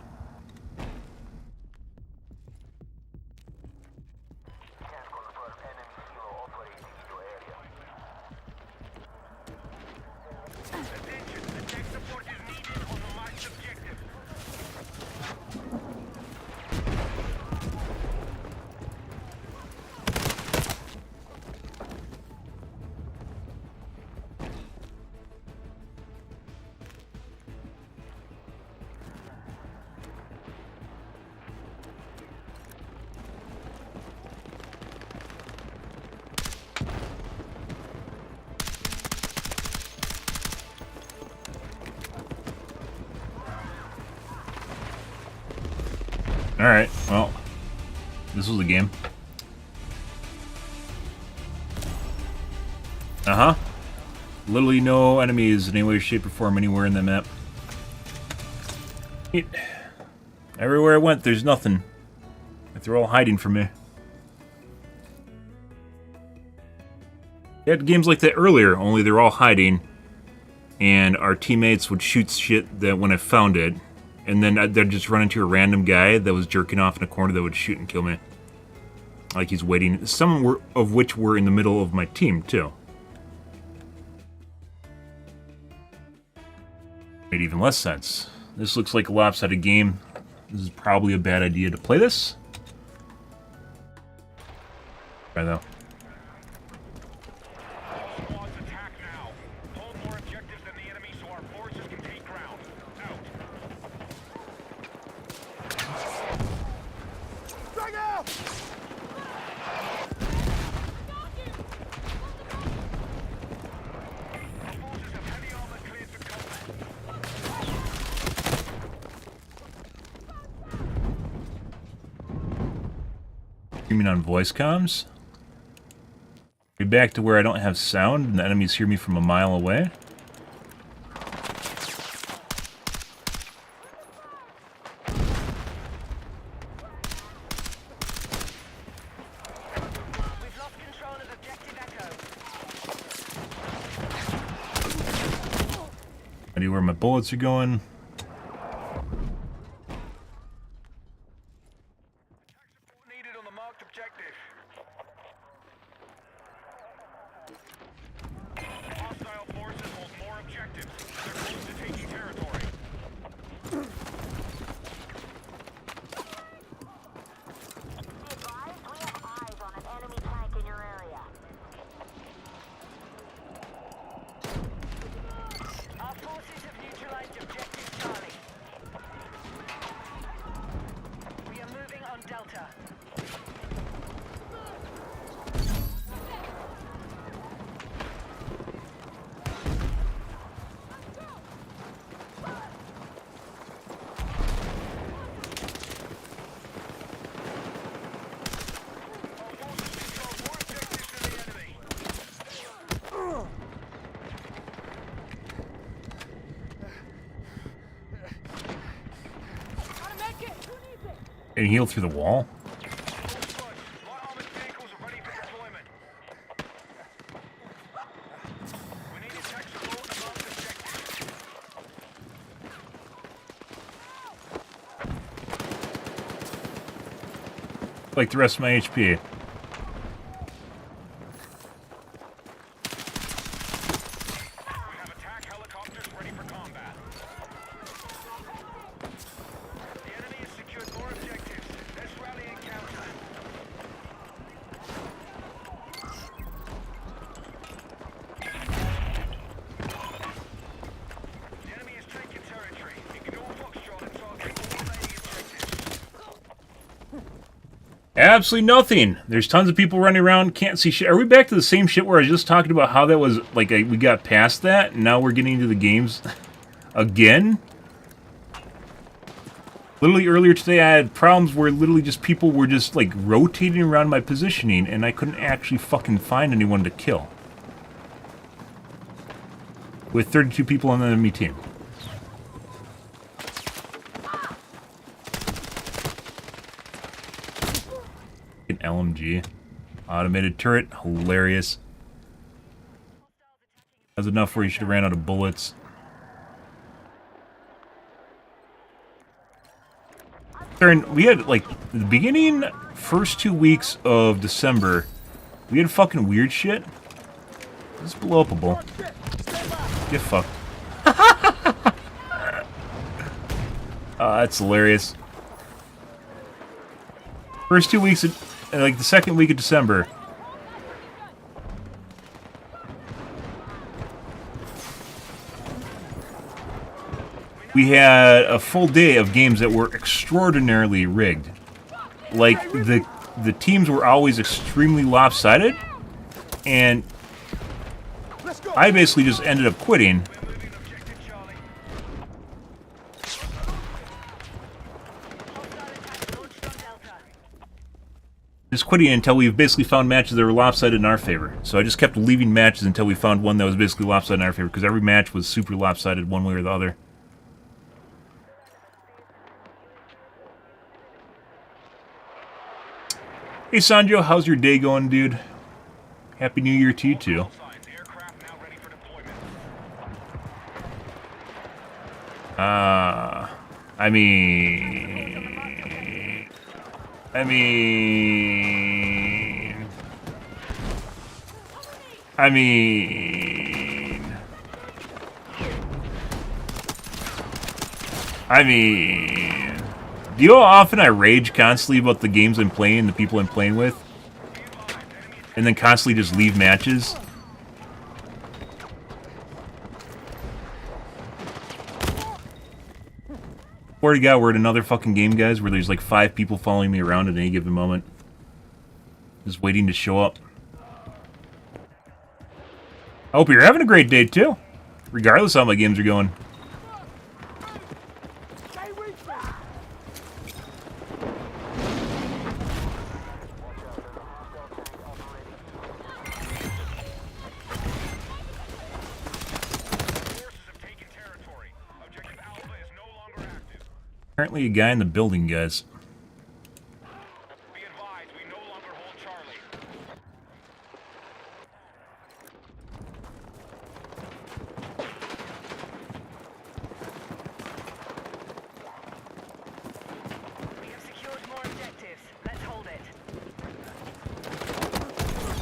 Alright, well, this was a game. Uh-huh. Literally no enemies in any way, shape, or form anywhere in the map. Everywhere I went, there's nothing. Like they're all hiding from me. We had games like that earlier, only they're all hiding. And our teammates would shoot shit that when I found it. And then they'd just run into a random guy that was jerking off in a corner that would shoot and kill me. Like he's waiting. Some of which were in the middle of my team, too. Made even less sense. This looks like a lopsided game. This is probably a bad idea to play this. Try though. Squads attack now. Hold more objectives than the enemy so our forces can take ground. Out. Drag out! Our forces have heavy armor cleared for combat. You mean on voice comms? Be back to where I don't have sound and the enemies hear me from a mile away? idea where my bullets are going. Needed on the marked objective. Hostile forces hold more objectives. They're close to taking territory. Advise, we have eyes on an enemy tank in your area. Our forces have neutralized objective Charlie. We are moving on Delta. Our forces control more objectives than the enemy. And heal through the wall. Light armored vehicles are ready for deployment. We need attack support and marked objectives. Like the rest of my HP. We have attack helicopters ready for combat. The enemy has secured more objectives. Let's rally and counter. The enemy is taking territory. Ignore Foxtrot and target all remaining objectives. Absolutely nothing. There's tons of people running around, can't see shit. Are we back to the same shit where I was just talking about how that was, like, we got past that, and now we're getting into the games again? Literally earlier today I had problems where literally just people were just, like, rotating around my positioning, and I couldn't actually fucking find anyone to kill. With 32 people on the enemy team. An LMG. Automated turret. Hilarious. That's enough where you should have ran out of bullets. We had, like, the beginning, first 2 weeks of December, we had fucking weird shit. It's blow upable. Get fucked. That's hilarious. First 2 weeks, like the second week of December. We had a full day of games that were extraordinarily rigged. Like, the teams were always extremely lopsided, and I basically just ended up quitting. Moving objective Charlie. Hostile attack launched on Delta. Just quitting until we've basically found matches that were lopsided in our favor. So I just kept leaving matches until we found one that was basically lopsided in our favor, because every match was super lopsided one way or the other. Hey Sanjo, how's your day going, dude? Happy New Year to you too. Signs. Aircraft now ready for deployment. I mean, I mean, do you know how often I rage constantly about the games I'm playing, the people I'm playing with, and then constantly just leave matches? Swear to God, we're in another fucking game, guys, where there's like 5 people following me around at any given moment. Just waiting to show up. I hope you're having a great day, too. Regardless of how my games are going. Forces have taken territory. Objective Alpha is no longer active. Apparently a guy in the building, guys. Be advised, we no longer hold Charlie.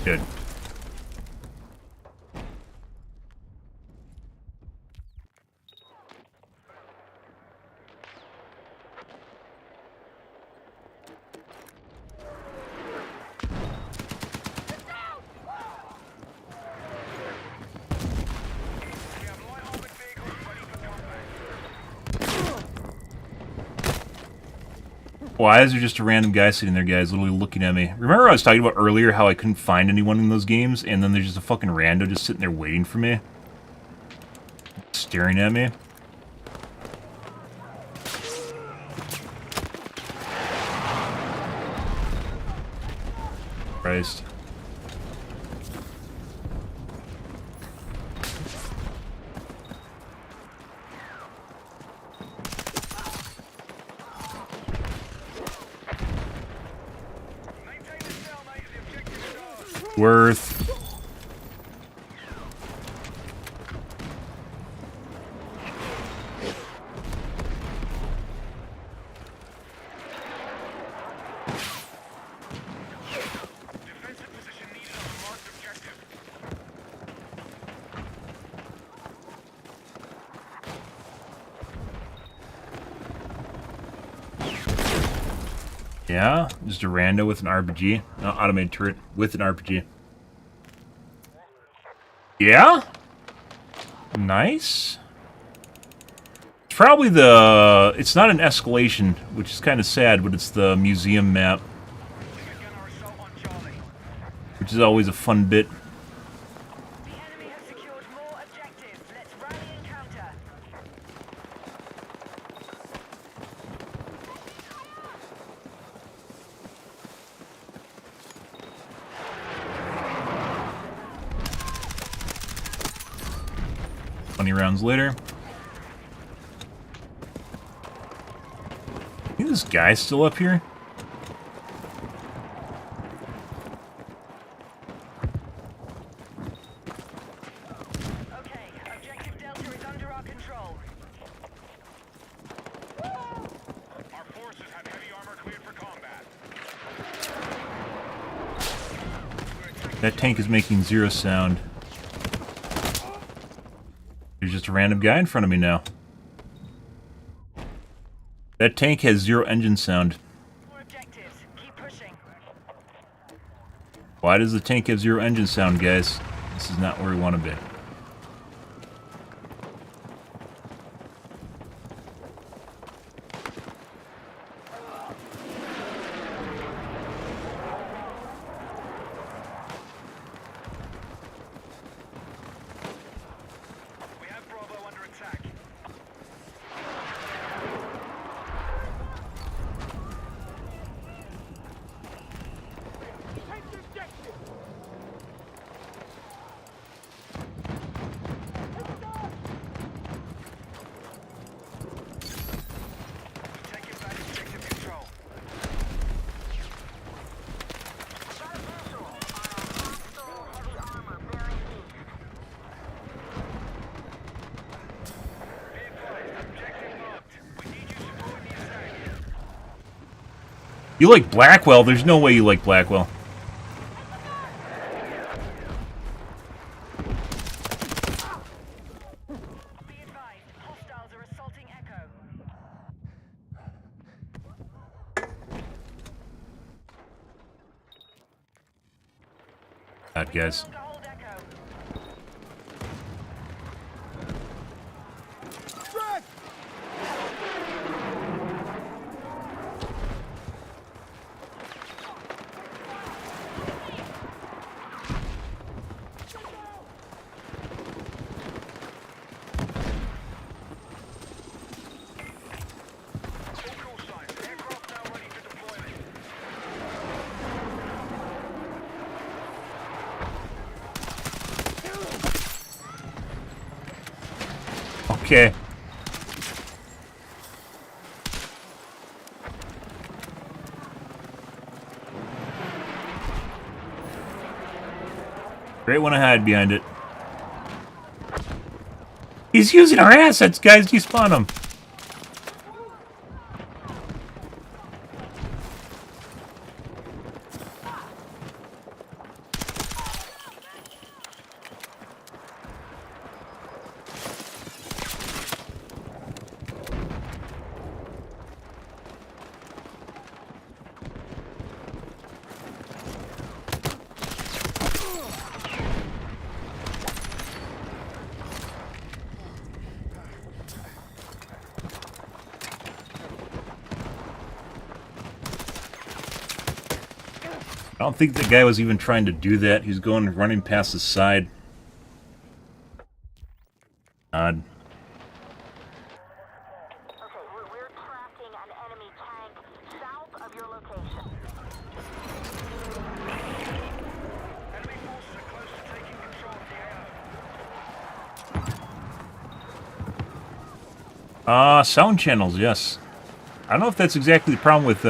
Good. We have light armored vehicles ready for combat. Why is there just a random guy sitting there, guys, literally looking at me? Remember I was talking about earlier how I couldn't find anyone in those games, and then there's just a fucking rando just sitting there waiting for me? Staring at me? Christ. Maintain the stalemate as the objective is ours. Worth. Defensive position needed on the marked objective. Yeah, just a rando with an RPG. Automated turret with an RPG. Yeah? Nice. It's probably the... It's not an escalation, which is kind of sad, but it's the museum map, Begin our assault on Charlie. which is always a fun bit. The enemy have secured more objectives. Let's rally and counter. Rounds later. I think this guy's still up here. Okay, objective Delta is under our control. Our forces have heavy armor cleared for combat. That tank is making zero sound. There's just a random guy in front of me now. That tank has zero engine sound. More objectives. Keep pushing. Why does the tank have zero engine sound, guys? This is not where we want to be. We have Bravo under attack. Taking back objective control. Got a visual on a hostile heavy armor bearing east. Be advised, objective marked. We need you supporting the attack. You like Blackwell? There's no way you like Blackwell. Be advised, hostiles are assaulting Echo. God, guys. To hold Echo. All call signs. Aircraft now ready for deployment. Okay. Great one to hide behind it. He's using our assets, guys. Despawn him. don't think the guy was even trying to do that. He's going running past the side. Odd. Okay, we're tracking an enemy tank south of your location. Enemy forces are close to taking control of the AO. Sound channels, yes. I don't know if that's exactly the problem with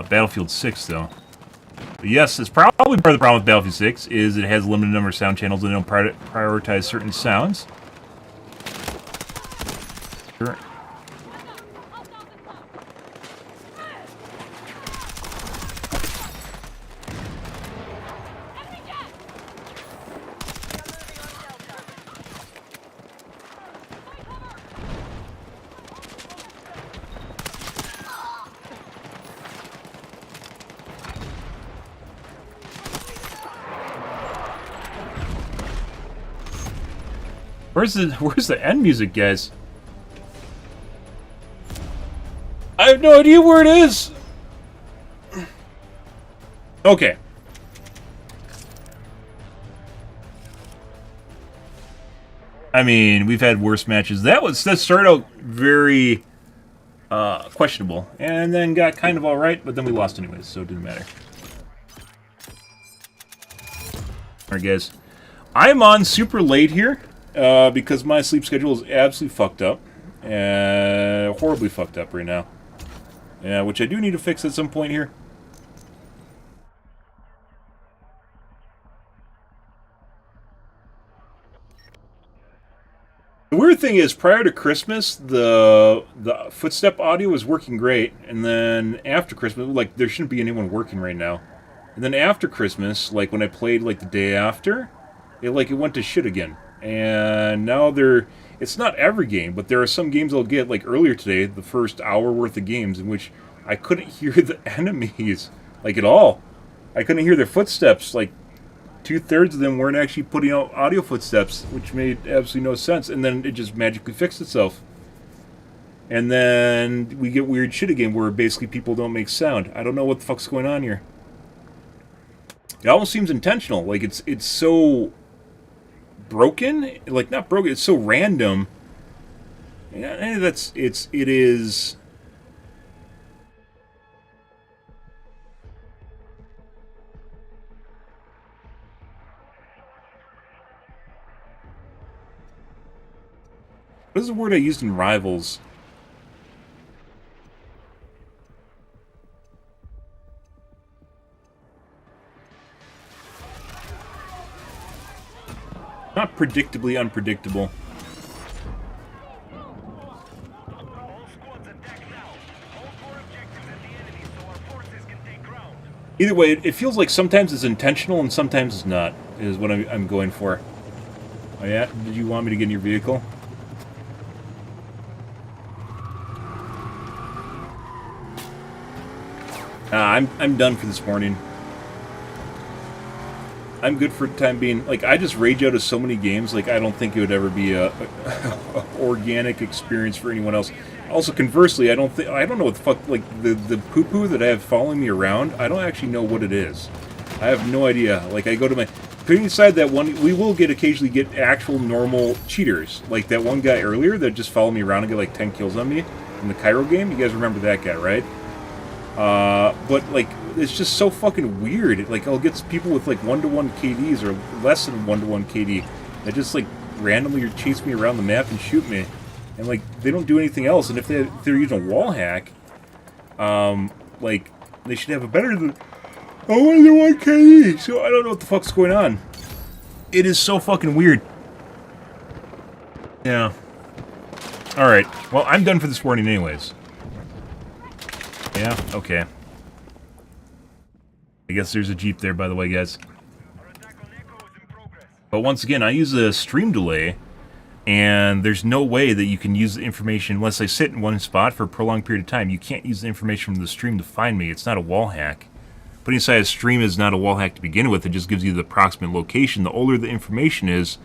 Battlefield 6, though. But yes, it's probably part of the problem with Battlefield 6 is it has a limited number of sound channels and they don't prioritize certain sounds. Sure. Where's the end music, guys? I have no idea where it is. Okay. I mean, we've had worse matches. That started out very questionable, and then got kind of all right, but then we lost anyways, so it didn't matter. All right, guys. I'm on super late here. Because my sleep schedule is absolutely fucked up. Horribly fucked up right now. Yeah, which I do need to fix at some point here. The weird thing is, prior to Christmas, the footstep audio was working great. And then after Christmas, like, there shouldn't be anyone working right now. And then after Christmas, like, when I played, like, the day after, it went to shit again. And now it's not every game, but there are some games I'll get, like earlier today, the first hour worth of games in which I couldn't hear the enemies, like, at all. I couldn't hear their footsteps. Like, 2/3 of them weren't actually putting out audio footsteps, which made absolutely no sense. And then it just magically fixed itself. And then we get weird shit again where basically people don't make sound. I don't know what the fuck's going on here. It almost seems intentional. Like, it's so broken, like, not broken, it's so random. Yeah, and it is. What is the word I used in Rivals? Not predictably unpredictable. All squads attack now. All 4 objectives at the enemy so our forces can take ground. Either way, it feels like sometimes it's intentional and sometimes it's not, is what I'm going for. Oh yeah? Did you want me to get in your vehicle? I'm done for this morning. I'm good for the time being. Like, I just rage out of so many games. Like, I don't think it would ever be a organic experience for anyone else. Also, conversely, I don't know what the fuck, like, the poo-poo that I have following me around, I don't actually know what it is. I have no idea. Like, I go to my... Putting aside that one, we will occasionally get actual normal cheaters. Like that one guy earlier that just followed me around and get like 10 kills on me in the Cairo game. You guys remember that guy, right? But like, it's just so fucking weird. Like, I'll get people with like 1-to-1 KDs or less than 1-to-1 KD that just like randomly chase me around the map and shoot me. And like, they don't do anything else. And if they're using a wall hack, like, they should have a better than... Oh, 1-to-1 KD! So I don't know what the fuck's going on. It is so fucking weird. Yeah. Alright. Well, I'm done for this morning anyways. Yeah, okay. I guess there's a Jeep there, by the way, guys. Our attack on Echo is in progress. But once again, I use a stream delay, and there's no way that you can use the information unless I sit in one spot for a prolonged period of time. You can't use the information from the stream to find me. It's not a wall hack. Putting aside a stream is not a wall hack to begin with. It just gives you the approximate location. The older the information is,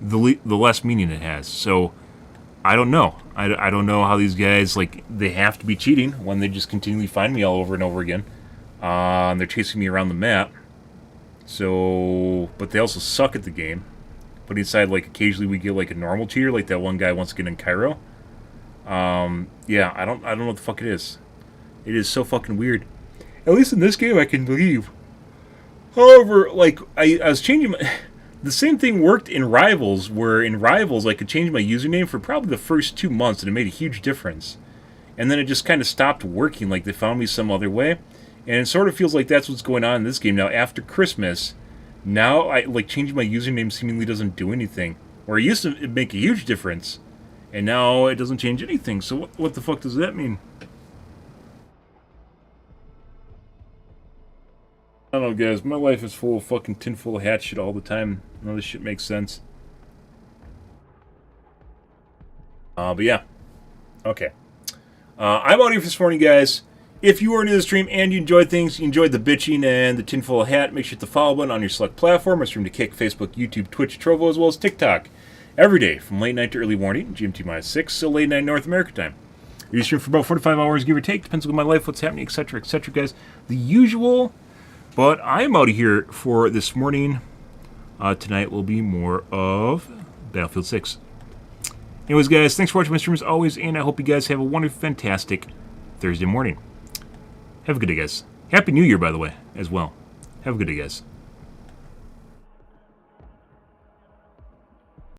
the less meaning it has. So I don't know. I don't know how these guys, like, they have to be cheating when they just continually find me all over and over again. And they're chasing me around the map. So, but they also suck at the game. But inside, like, occasionally we get, like, a normal cheater, like that one guy once again in Cairo. Yeah, I don't know what the fuck it is. It is so fucking weird. At least in this game I can leave. However, like, I was changing my... The same thing worked in Rivals, where in Rivals I could change my username for probably the first 2 months, and it made a huge difference. And then it just kind of stopped working, like they found me some other way. And it sort of feels like that's what's going on in this game now. After Christmas, now changing my username seemingly doesn't do anything. Where it used to make a huge difference, and now it doesn't change anything. So what the fuck does that mean? I don't know, guys. My life is full of fucking tinfoil hat shit all the time. None of this shit makes sense. But yeah. Okay. I'm out here for this morning, guys. If you are new to the stream and you enjoyed things, you enjoyed the bitching and the tinfoil hat, make sure to hit the follow button on your select platform. I stream to Kick, Facebook, YouTube, Twitch, Trovo, as well as TikTok. Every day from late night to early morning, GMT-6, so late night North America time. You stream for about 4 to 5 hours, give or take. Depends on my life, what's happening, etc., etc., guys. The usual... But I am out of here for this morning. Tonight will be more of Battlefield 6. Anyways, guys, thanks for watching my stream as always, and I hope you guys have a wonderful, fantastic Thursday morning. Have a good day, guys. Happy New Year, by the way, as well. Have a good day, guys.